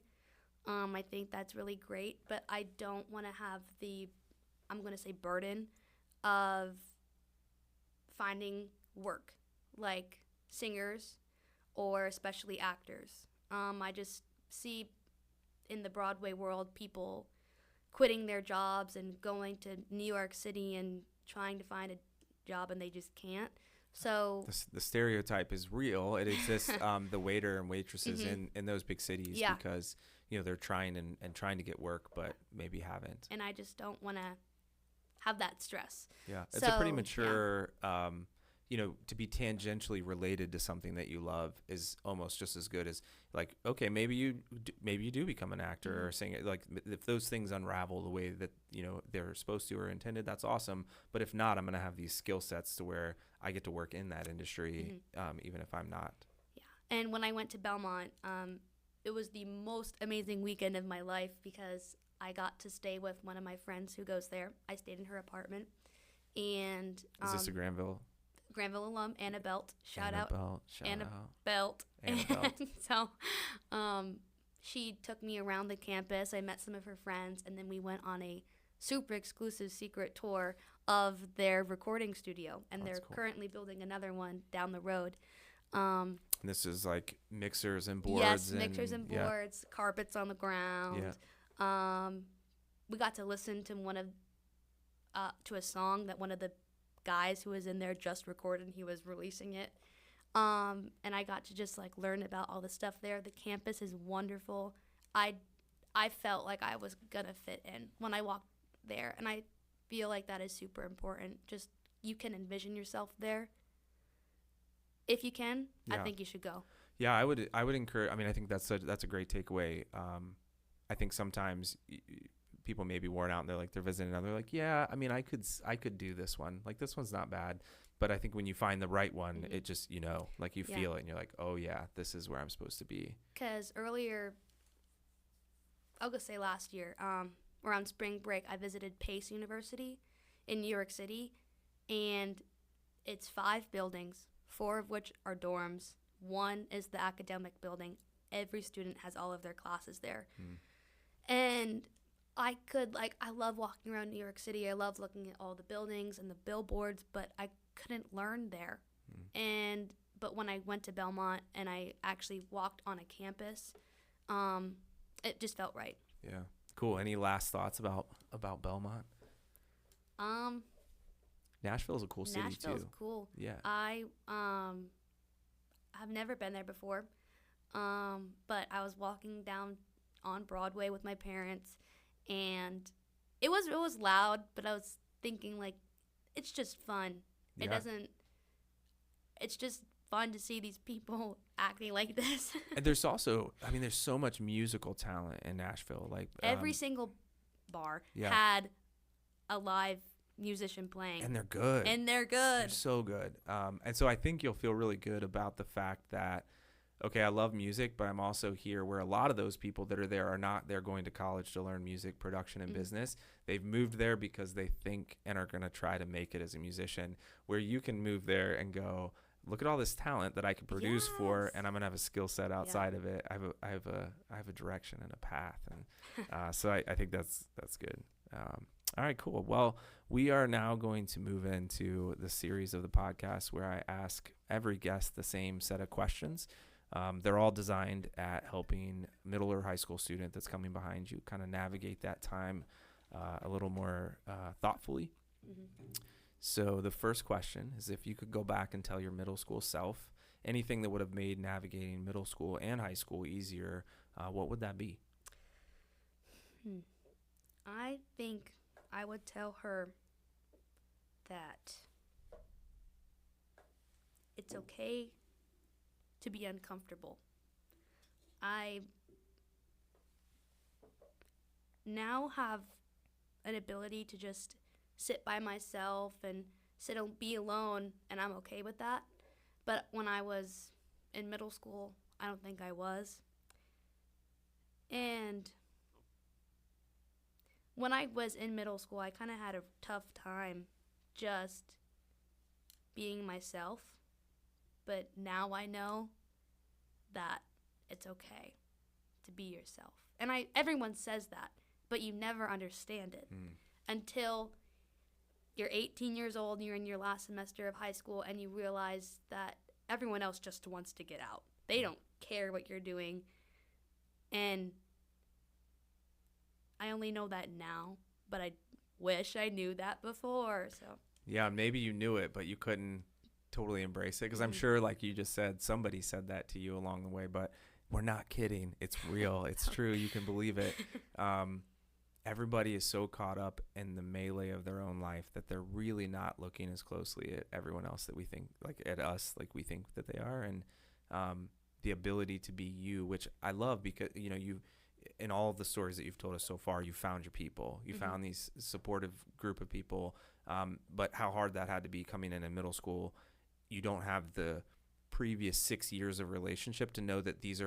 I think that's really great, but I don't want to have the, I'm going to say, burden of finding work like singers or especially actors. I just see in the Broadway world people quitting their jobs and going to New York City and trying to find a job, and they just can't. So the stereotype is real. It exists. The waiter and waitresses in those big cities, because they're trying and trying to get work, but maybe haven't. And I just don't want to have that stress. Yeah, it's a pretty mature. To be tangentially related to something that you love is almost just as good as, like, okay, maybe you do become an actor or singer. Like, if those things unravel the way that they're supposed to or intended, that's awesome. But if not, I'm gonna have these skill sets to where I get to work in that industry, even if I'm not. Yeah, and when I went to Belmont, it was the most amazing weekend of my life because I got to stay with one of my friends who goes there. I stayed in her apartment, and is this a Granville alum, Anna Belt. Shout out. Anna Belt. Anna Belt. So she took me around the campus. I met some of her friends, and then we went on a super exclusive secret tour of their recording studio. And they're currently building another one down the road. And this is like mixers and boards. Yes, mixers and boards, carpets on the ground. Yeah. We got to listen to to a song that one of the guys who was in there just recorded. He was releasing it. And I got to just like learn about all the stuff there. The campus is wonderful. I felt like I was gonna fit in when I walked there, and I feel like that is super important. Just you can envision yourself there. If you can, I think you should go. Yeah, I would encourage. I mean, I think that's a great takeaway. I think sometimes people may be worn out and they're visiting and they're like, yeah, I mean, I could do this one. Like, this one's not bad. But I think when you find the right one, it just, like you feel it and you're like, oh yeah, this is where I'm supposed to be. Because earlier, I'll just say last year, around spring break, I visited Pace University in New York City, and it's 5 buildings, 4 of which are dorms. 1 is the academic building. Every student has all of their classes there. And I love walking around New York City. I love looking at all the buildings and the billboards, but I couldn't learn there. But when I went to Belmont and I actually walked on a campus, it just felt right. Yeah. Cool. Any last thoughts about Belmont? Nashville's a cool city too. Nashville's cool. Yeah. I've never been there before. But I was walking down on Broadway with my parents, and it was loud, but I was thinking, like, it's just fun. Yeah. It's just fun to see these people acting like this. And there's also, there's so much musical talent in Nashville. Like, every single bar had a live musician playing. And they're good. They're so good. And so I think you'll feel really good about the fact that, okay, I love music, but I'm also here where a lot of those people that are there are not there going to college to learn music production and business. They've moved there because they think and are going to try to make it as a musician, where you can move there and go, look at all this talent that I can produce for, and I'm going to have a skill set outside of it. I have a direction and a path. And so I think that's good. All right, cool. Well, we are now going to move into the series of the podcast where I ask every guest the same set of questions. They're all designed at helping middle or high school student that's coming behind you kind of navigate that time a little more thoughtfully. So the first question is, if you could go back and tell your middle school self anything that would have made navigating middle school and high school easier, what would that be? I think I would tell her that it's okay to be uncomfortable. I now have an ability to just sit by myself and be alone, and I'm okay with that. But when I was in middle school, I don't think I was. And when I was in middle school, I kind of had a tough time just being myself. But now I know that it's okay to be yourself. And everyone says that, but you never understand it until you're 18 years old and you're in your last semester of high school and you realize that everyone else just wants to get out. They don't care what you're doing. And I only know that now, but I wish I knew that before. So yeah, maybe you knew it, but you couldn't totally embrace it, because I'm sure, like you just said, somebody said that to you along the way. But we're not kidding. It's real. It's true. You can believe it. Everybody is so caught up in the melee of their own life that they're really not looking as closely at everyone else that we think, like at us, like we think that they are. And the ability to be you, which I love, because, you know, you, in all of the stories that you've told us so far, you found your people. You found these supportive group of people. But how hard that had to be coming in middle school. You don't have the previous 6 years of relationship to know that these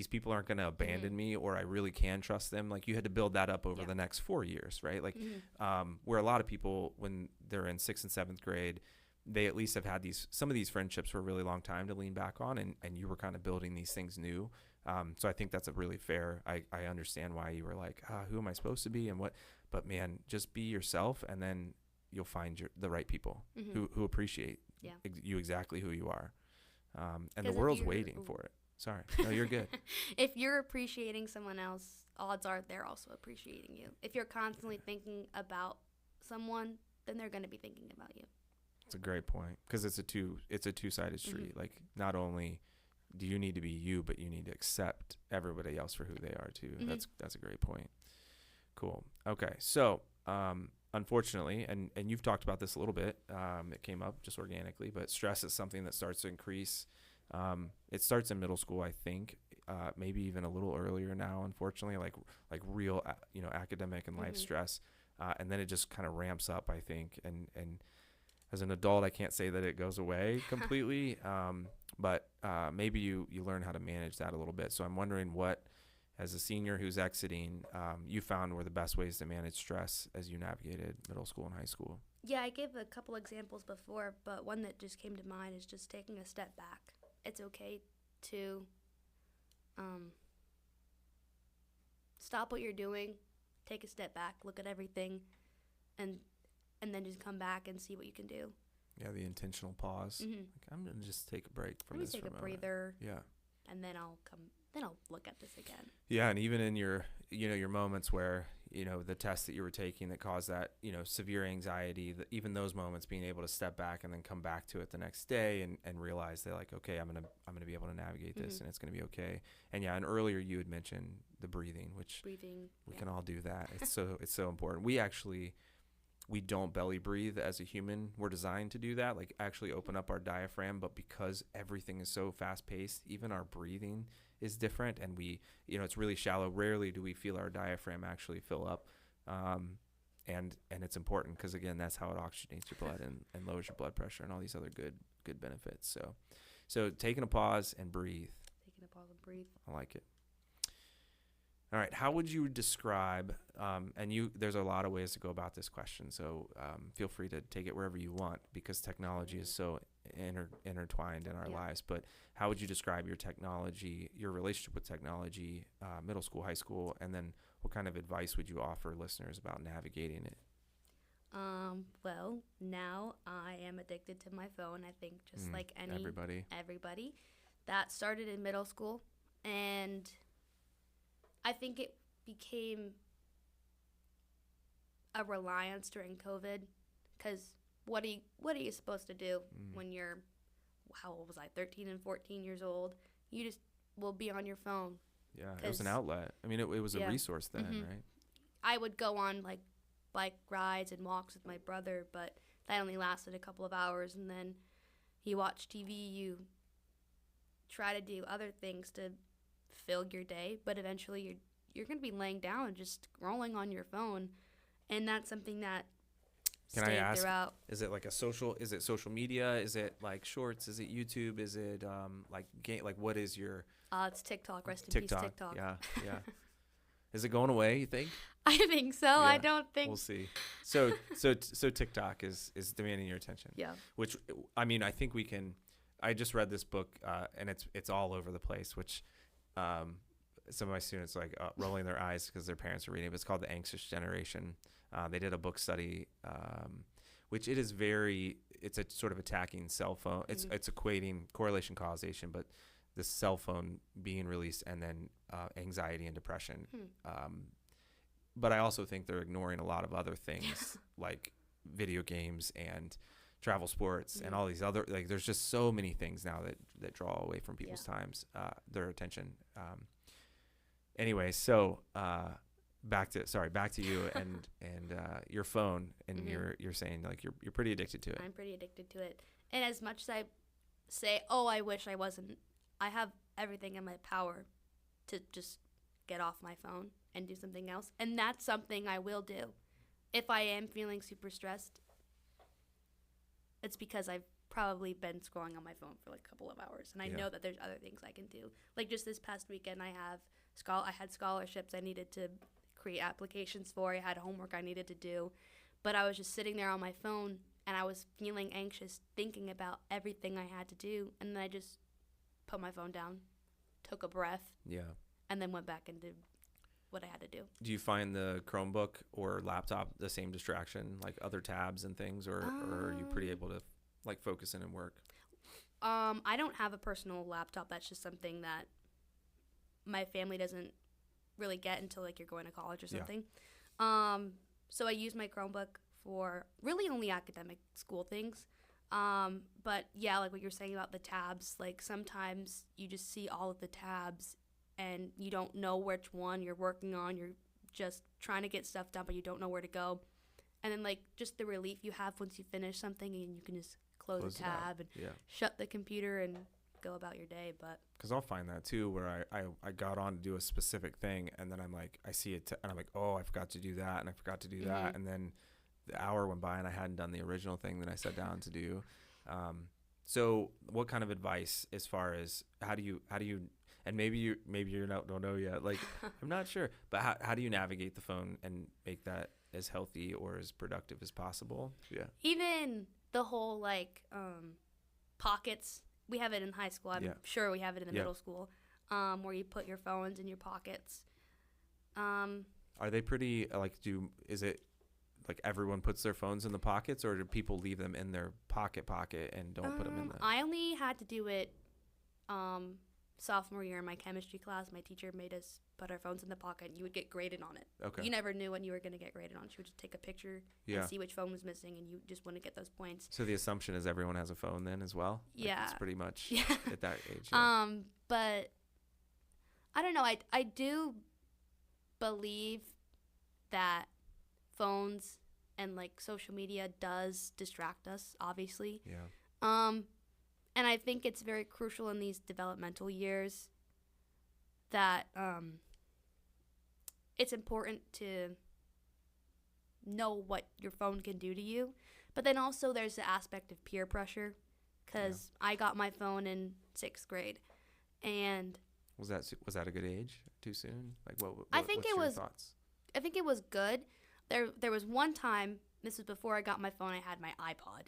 people aren't going to abandon me, or I really can trust them. Like, you had to build that up over the next 4 years, right? Like, where a lot of people, when they're in 6th and 7th grade, they at least have had some of these friendships for a really long time to lean back on, and you were kind of building these things new. So I think that's a really fair. I understand why you were like, who am I supposed to be and what? But man, just be yourself, and then you'll find the right people who appreciate you exactly who you are. And the world's waiting for it. Sorry. No, you're good. If you're appreciating someone else, odds are they're also appreciating you. If you're constantly thinking about someone, then they're going to be thinking about you. It's a great point, because it's a two-sided street. Like, not only do you need to be you, but you need to accept everybody else for who they are too. That's a great point. Cool. Okay. So, unfortunately, and you've talked about this a little bit, it came up just organically, but stress is something that starts to increase. It starts in middle school, I think, maybe even a little earlier now, unfortunately, like real, academic and life stress. And then it just kind of ramps up, I think. And as an adult, I can't say that it goes away completely. But maybe you learn how to manage that a little bit. So I'm wondering what, as a senior who's exiting, you found were the best ways to manage stress as you navigated middle school and high school. Yeah, I gave a couple examples before, but one that just came to mind is just taking a step back. It's okay to stop what you're doing, take a step back, look at everything, and then just come back and see what you can do. Yeah, the intentional pause. Like, I'm going to just take a break from this for a moment. Take a breather. Yeah. And then I'll look at this again. Yeah, and even in your moments where, the test that you were taking that caused that, severe anxiety, even those moments, being able to step back and then come back to it the next day and realize that, like, okay, I'm going to be able to navigate this, and it's going to be okay. And yeah, and earlier you had mentioned the breathing, which we can all do that. It's so important. We don't belly breathe as a human. We're designed to do that, like actually open up our diaphragm. But because everything is so fast paced, even our breathing is different. And it's really shallow. Rarely do we feel our diaphragm actually fill up. And it's important because, again, that's how it oxygenates your blood and lowers your blood pressure and all these other good benefits. So taking a pause and breathe. I like it. All right. How would you describe, there's a lot of ways to go about this question, so feel free to take it wherever you want, because technology is so intertwined in our lives. But how would you describe your relationship with technology, middle school, high school, and then what kind of advice would you offer listeners about navigating it? Well, now I am addicted to my phone, I think, just like everybody. That started in middle school, and I think it became a reliance during COVID, because what are you supposed to do when you're, how old was I, 13 and 14 years old? You just will be on your phone. Yeah, it was an outlet. I mean, it was a resource then, right? I would go on like bike rides and walks with my brother, but that only lasted a couple of hours, and then you watch TV, you try to do other things to fill your day, but eventually you're going to be laying down and just scrolling on your phone, and that's something that Can I ask, throughout. Is it social media? Is it like shorts? Is it YouTube? Is it like what is your It's TikTok. Rest in peace, TikTok. Yeah. Is it going away, you think? I think so. Yeah, I don't think. We'll see. So TikTok is demanding your attention. Yeah. Which, I mean, I think we can. I just read this book, and it's all over the place. Which, some of my students like rolling their eyes because their parents are reading it. It's called The Anxious Generation. They did a book study, which it's a sort of attacking cell phone. It's equating correlation causation, but the cell phone being released and then anxiety and depression. But I also think they're ignoring a lot of other things like video games and travel sports and all these other, like there's just so many things now that draw away from people's their attention. Anyway, so back to you and your phone, and you're saying like you're pretty addicted to it. I'm pretty addicted to it. And as much as I say, oh, I wish I wasn't, I have everything in my power to just get off my phone and do something else. And that's something I will do. If I am feeling super stressed, it's because I've probably been scrolling on my phone for like a couple of hours. And I know that there's other things I can do. Like just this past weekend, I had scholarships I needed to create applications for. I had homework I needed to do. But I was just sitting there on my phone, and I was feeling anxious, thinking about everything I had to do. And then I just put my phone down, took a breath, and then went back and did what I had to do. Do you find the Chromebook or laptop the same distraction, like other tabs and things, or are you pretty able to like focus in and work? I don't have a personal laptop. That's just something that my family doesn't really get until like you're going to college or something. So I use my Chromebook for really only academic school things. But yeah, like what you're saying about the tabs, like sometimes you just see all of the tabs and you don't know which one you're working on. You're just trying to get stuff done, but you don't know where to go. And then like just the relief you have once you finish something and you can just close the tab and shut the computer and go about your day. But because I'll find that too, where I got on to do a specific thing, and then I'm like, I see it and I'm like, oh, I forgot to do that, and I forgot to do that, and then the hour went by and I hadn't done the original thing that I sat down to do. So what kind of advice as far as how do you and maybe you don't know yet, like I'm not sure, but how do you navigate the phone and make that as healthy or as productive as possible? Even the whole like pockets, we have it in high school. I'm sure we have it in the middle school, where you put your phones in your pockets. Are they pretty is it like everyone puts their phones in the pockets, or do people leave them in their pocket and don't put them in the... I only had to do it sophomore year in my chemistry class. My teacher made us put our phones in the pocket, and you would get graded on it. Okay. You never knew when you were going to get graded on. She would just take a picture and see which phone was missing, and you just wouldn't get those points. So the assumption is everyone has a phone then as well? Yeah. It's pretty much at that age. But I don't know. I do believe that phones and like social media does distract us, obviously. And I think it's very crucial in these developmental years that it's important to know what your phone can do to you. But then also there's the aspect of peer pressure, because I got my phone in 6th grade, and was that a good age? Too soon? Like what I think what's it your was. Thoughts? I think it was good. There was one time. This was before I got my phone. I had my iPod,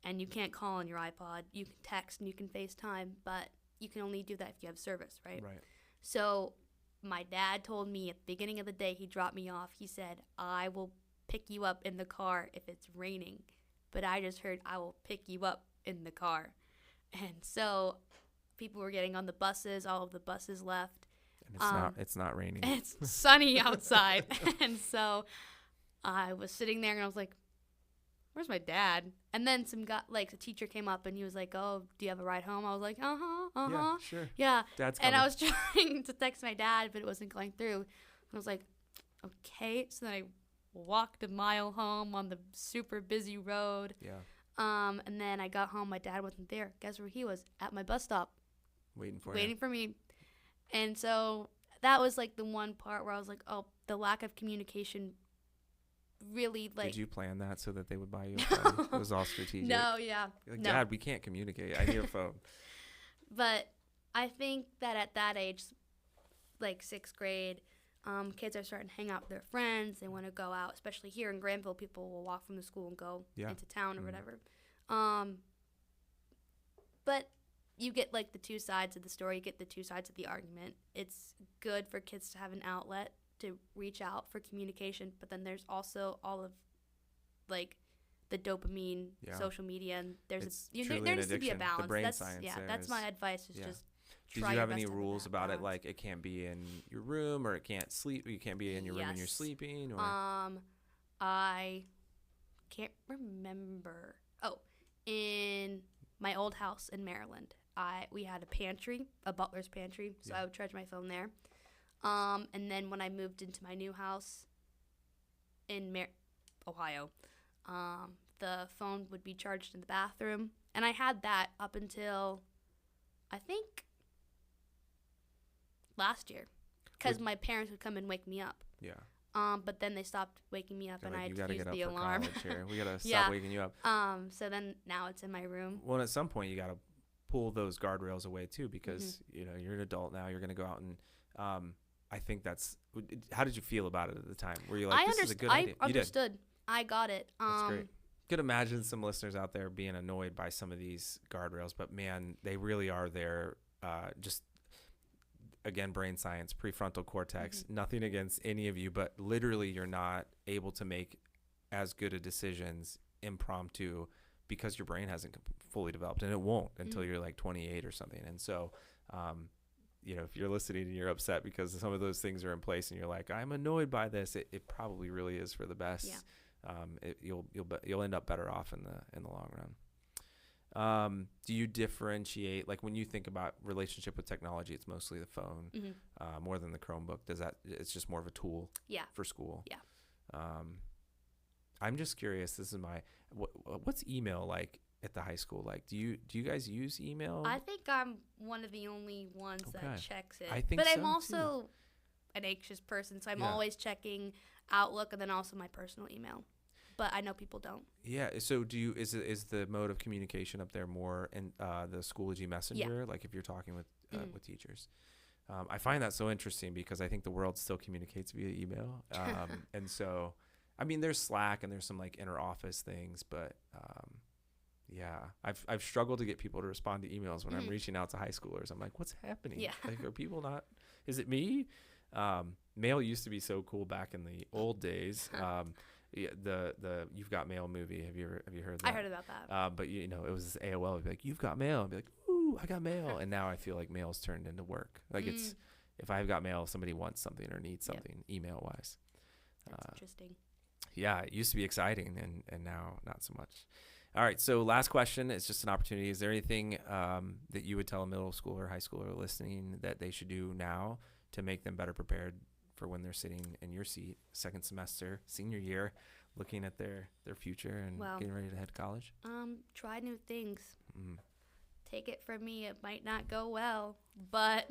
and you can't call on your iPod. You can text and you can FaceTime, but you can only do that if you have service, right? Right. So my dad told me at the beginning of the day, he dropped me off. He said, I will pick you up in the car if it's raining. But I just heard, I will pick you up in the car. And so people were getting on the buses. All of the buses left. And it's not raining. It's sunny outside. And so I was sitting there and I was like, where's my dad? And then some guy, like a teacher came up and he was like, oh, do you have a ride home? I was like, Yeah, sure. Yeah. Dad's coming. And I was trying to text my dad, but it wasn't going through. And I was like, okay. So then I walked a mile home on the super busy road. Yeah. And then I got home. My dad wasn't there. Guess where he was? At my bus stop. Waiting for me. And so that was like the one part where I was like, oh, the lack of communication really like. Did you plan that so that they would buy you a phone? It was all strategic. No, yeah. You're like, Dad, we can't communicate. I need a phone. But I think that at that age, like 6th grade, kids are starting to hang out with their friends. They want to go out, especially here in Granville. People will walk from the school and go into town or whatever. But you get like the two sides of the story. You get the two sides of the argument. It's good for kids to have an outlet to reach out for communication, but then there's also all of like the dopamine, social media, and there needs to be a balance. The brain science. That's my advice. Is just Did you have any rules about it? Like it can't be in your room, or it can't sleep. You can't be in your room when you're sleeping. Or I can't remember. Oh, in my old house in Maryland, we had a pantry, a butler's pantry, so I would charge my phone there. And then when I moved into my new house in Ohio, the phone would be charged in the bathroom, and I had that up until I think last year, because my parents would come and wake me up. Yeah. But then they stopped waking me up, and I had to use the alarm. We gotta stop waking you up. So then now it's in my room. Well, at some point you gotta pull those guardrails away too, because you're an adult now. You're gonna go out and I think that's. How did you feel about it at the time? Were you like, this is a good idea? I understood. I got it. That's great. Could imagine some listeners out there being annoyed by some of these guardrails, but man, they really are there. Just again, brain science, prefrontal cortex. Nothing against any of you, but literally, you're not able to make as good of decisions impromptu because your brain hasn't fully developed, and it won't until you're like 28 or something. And so, if you're listening and you're upset because some of those things are in place, and you're like, I'm annoyed by this, it probably really is for the best. Yeah. You'll end up better off in the long run. Do you differentiate, like when you think about relationship with technology, it's mostly the phone, more than the Chromebook? It's just more of a tool for school? Yeah. I'm just curious. This is what's email like at the high school? Like, do you guys use email? I think I'm one of the only ones that checks it. I think but so I'm also too. An anxious person, so I'm always checking Outlook and then also my personal email. But I know people don't. Yeah. So is the mode of communication up there more in the Schoology Messenger? Yeah. Like if you're talking with teachers, I find that so interesting because I think the world still communicates via email. And so, I mean, there's Slack and there's some like inter office things, but I've struggled to get people to respond to emails when I'm reaching out to high schoolers. I'm like, what's happening? Yeah. Like, are people not? Is it me? Mail used to be so cool back in the old days. The You've Got Mail movie. Have you heard that? I heard about that. But it was this AOL. It'd be like, you've got mail. I'd be like, ooh, I got mail. And now I feel like mail's turned into work. Like it's, if I've got mail, if somebody wants something or needs something, email wise. That's interesting. Yeah, it used to be exciting, and now not so much. All right, so last question. It's just an opportunity. Is there anything that you would tell a middle school or high schooler listening that they should do now to make them better prepared for when they're sitting in your seat, second semester, senior year, looking at their future and getting ready to head to college? Try new things. Take it from me, it might not go well, but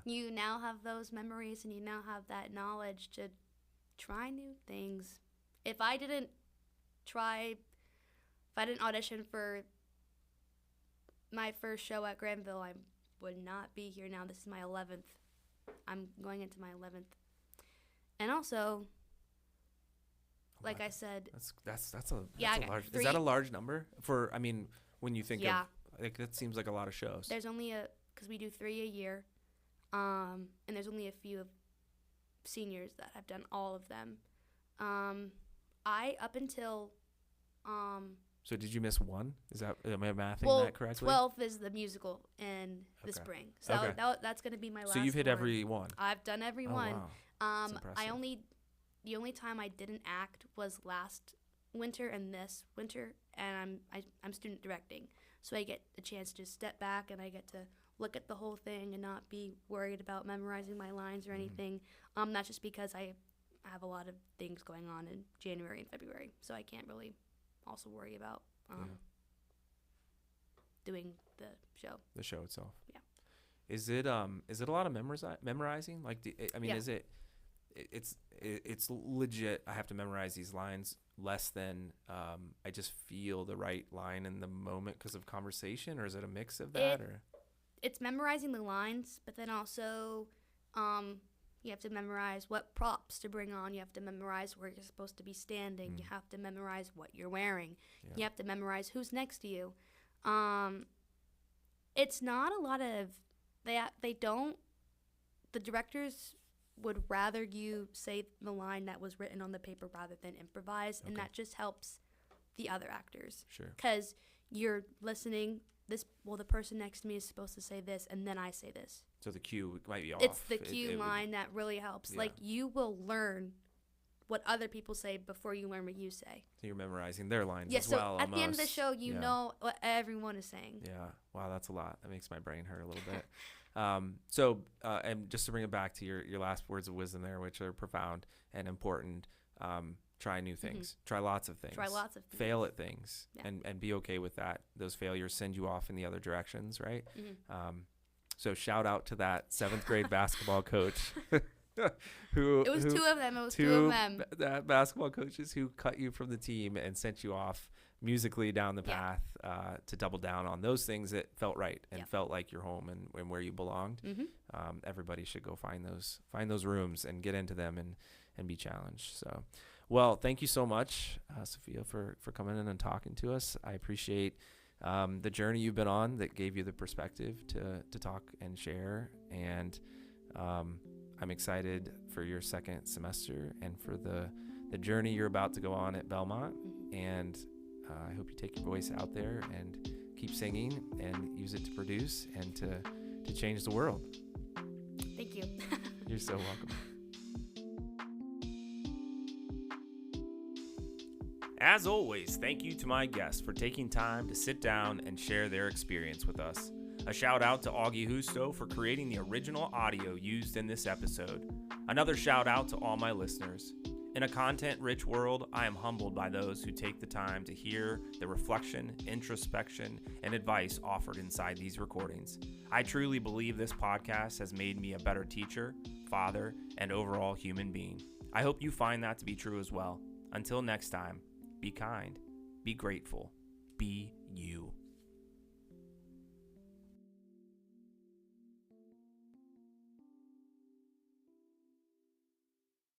you now have those memories and you now have that knowledge to try new things. If I didn't audition for my first show at Granville, I would not be here now. This is my 11th. I'm going into my 11th. And also, like I said, that's a large. Is that a large number for? I mean, when you think of like that seems like a lot of shows. There's only because we do 3 a year, and there's only a few of seniors that have done all of them. Up until. So did you miss one? Am I mathing that correctly? 12 is the musical in the spring. So that's going to be my last one. So you've hit every one. I've done every one. Wow. The only time I didn't act was last winter and this winter, and I'm student directing. So I get a chance to step back and I get to look at the whole thing and not be worried about memorizing my lines or anything. That's just because I have a lot of things going on in January and February, so I can't really also worry about doing the show. The show itself. Yeah. Is it a lot of memorizing? Like, is it? It's legit. I have to memorize these lines less than I just feel the right line in the moment because of conversation, or is it a mix of that? It's memorizing the lines, but then also you have to memorize what props to bring on. You have to memorize where you're supposed to be standing. You have to memorize what you're wearing. Yeah. You have to memorize who's next to you. It's not a lot of the directors would rather you say the line that was written on the paper rather than improvise, and that just helps the other actors. Sure. Because you're listening. The person next to me is supposed to say this, and then I say this. So the cue might be off. It's the cue line that really helps. Yeah. Like, you will learn what other people say before you learn what you say. So you're memorizing their lines as so well. At the end of the show, you know what everyone is saying. Yeah. Wow, that's a lot. That makes my brain hurt a little bit. And just to bring it back to your last words of wisdom there, which are profound and important, try new things. Try lots of things. Fail at things, and be okay with that. Those failures send you off in the other directions, right? So shout out to that 7th grade basketball coach. Two of them. That basketball coaches who cut you from the team and sent you off musically down the path to double down on those things that felt right and felt like your home and where you belonged. Everybody should go find those rooms and get into them and be challenged. So, well, thank you so much, Sophia, for coming in and talking to us. I appreciate the journey you've been on that gave you the perspective to talk and share. And I'm excited for your second semester and for the journey you're about to go on at Belmont. And I hope you take your voice out there and keep singing and use it to produce and to change the world. Thank you. You're so welcome. As always, thank you to my guests for taking time to sit down and share their experience with us. A shout out to Augie Husto for creating the original audio used in this episode. Another shout out to all my listeners. In a content-rich world, I am humbled by those who take the time to hear the reflection, introspection, and advice offered inside these recordings. I truly believe this podcast has made me a better teacher, father, and overall human being. I hope you find that to be true as well. Until next time, be kind, be grateful, be you.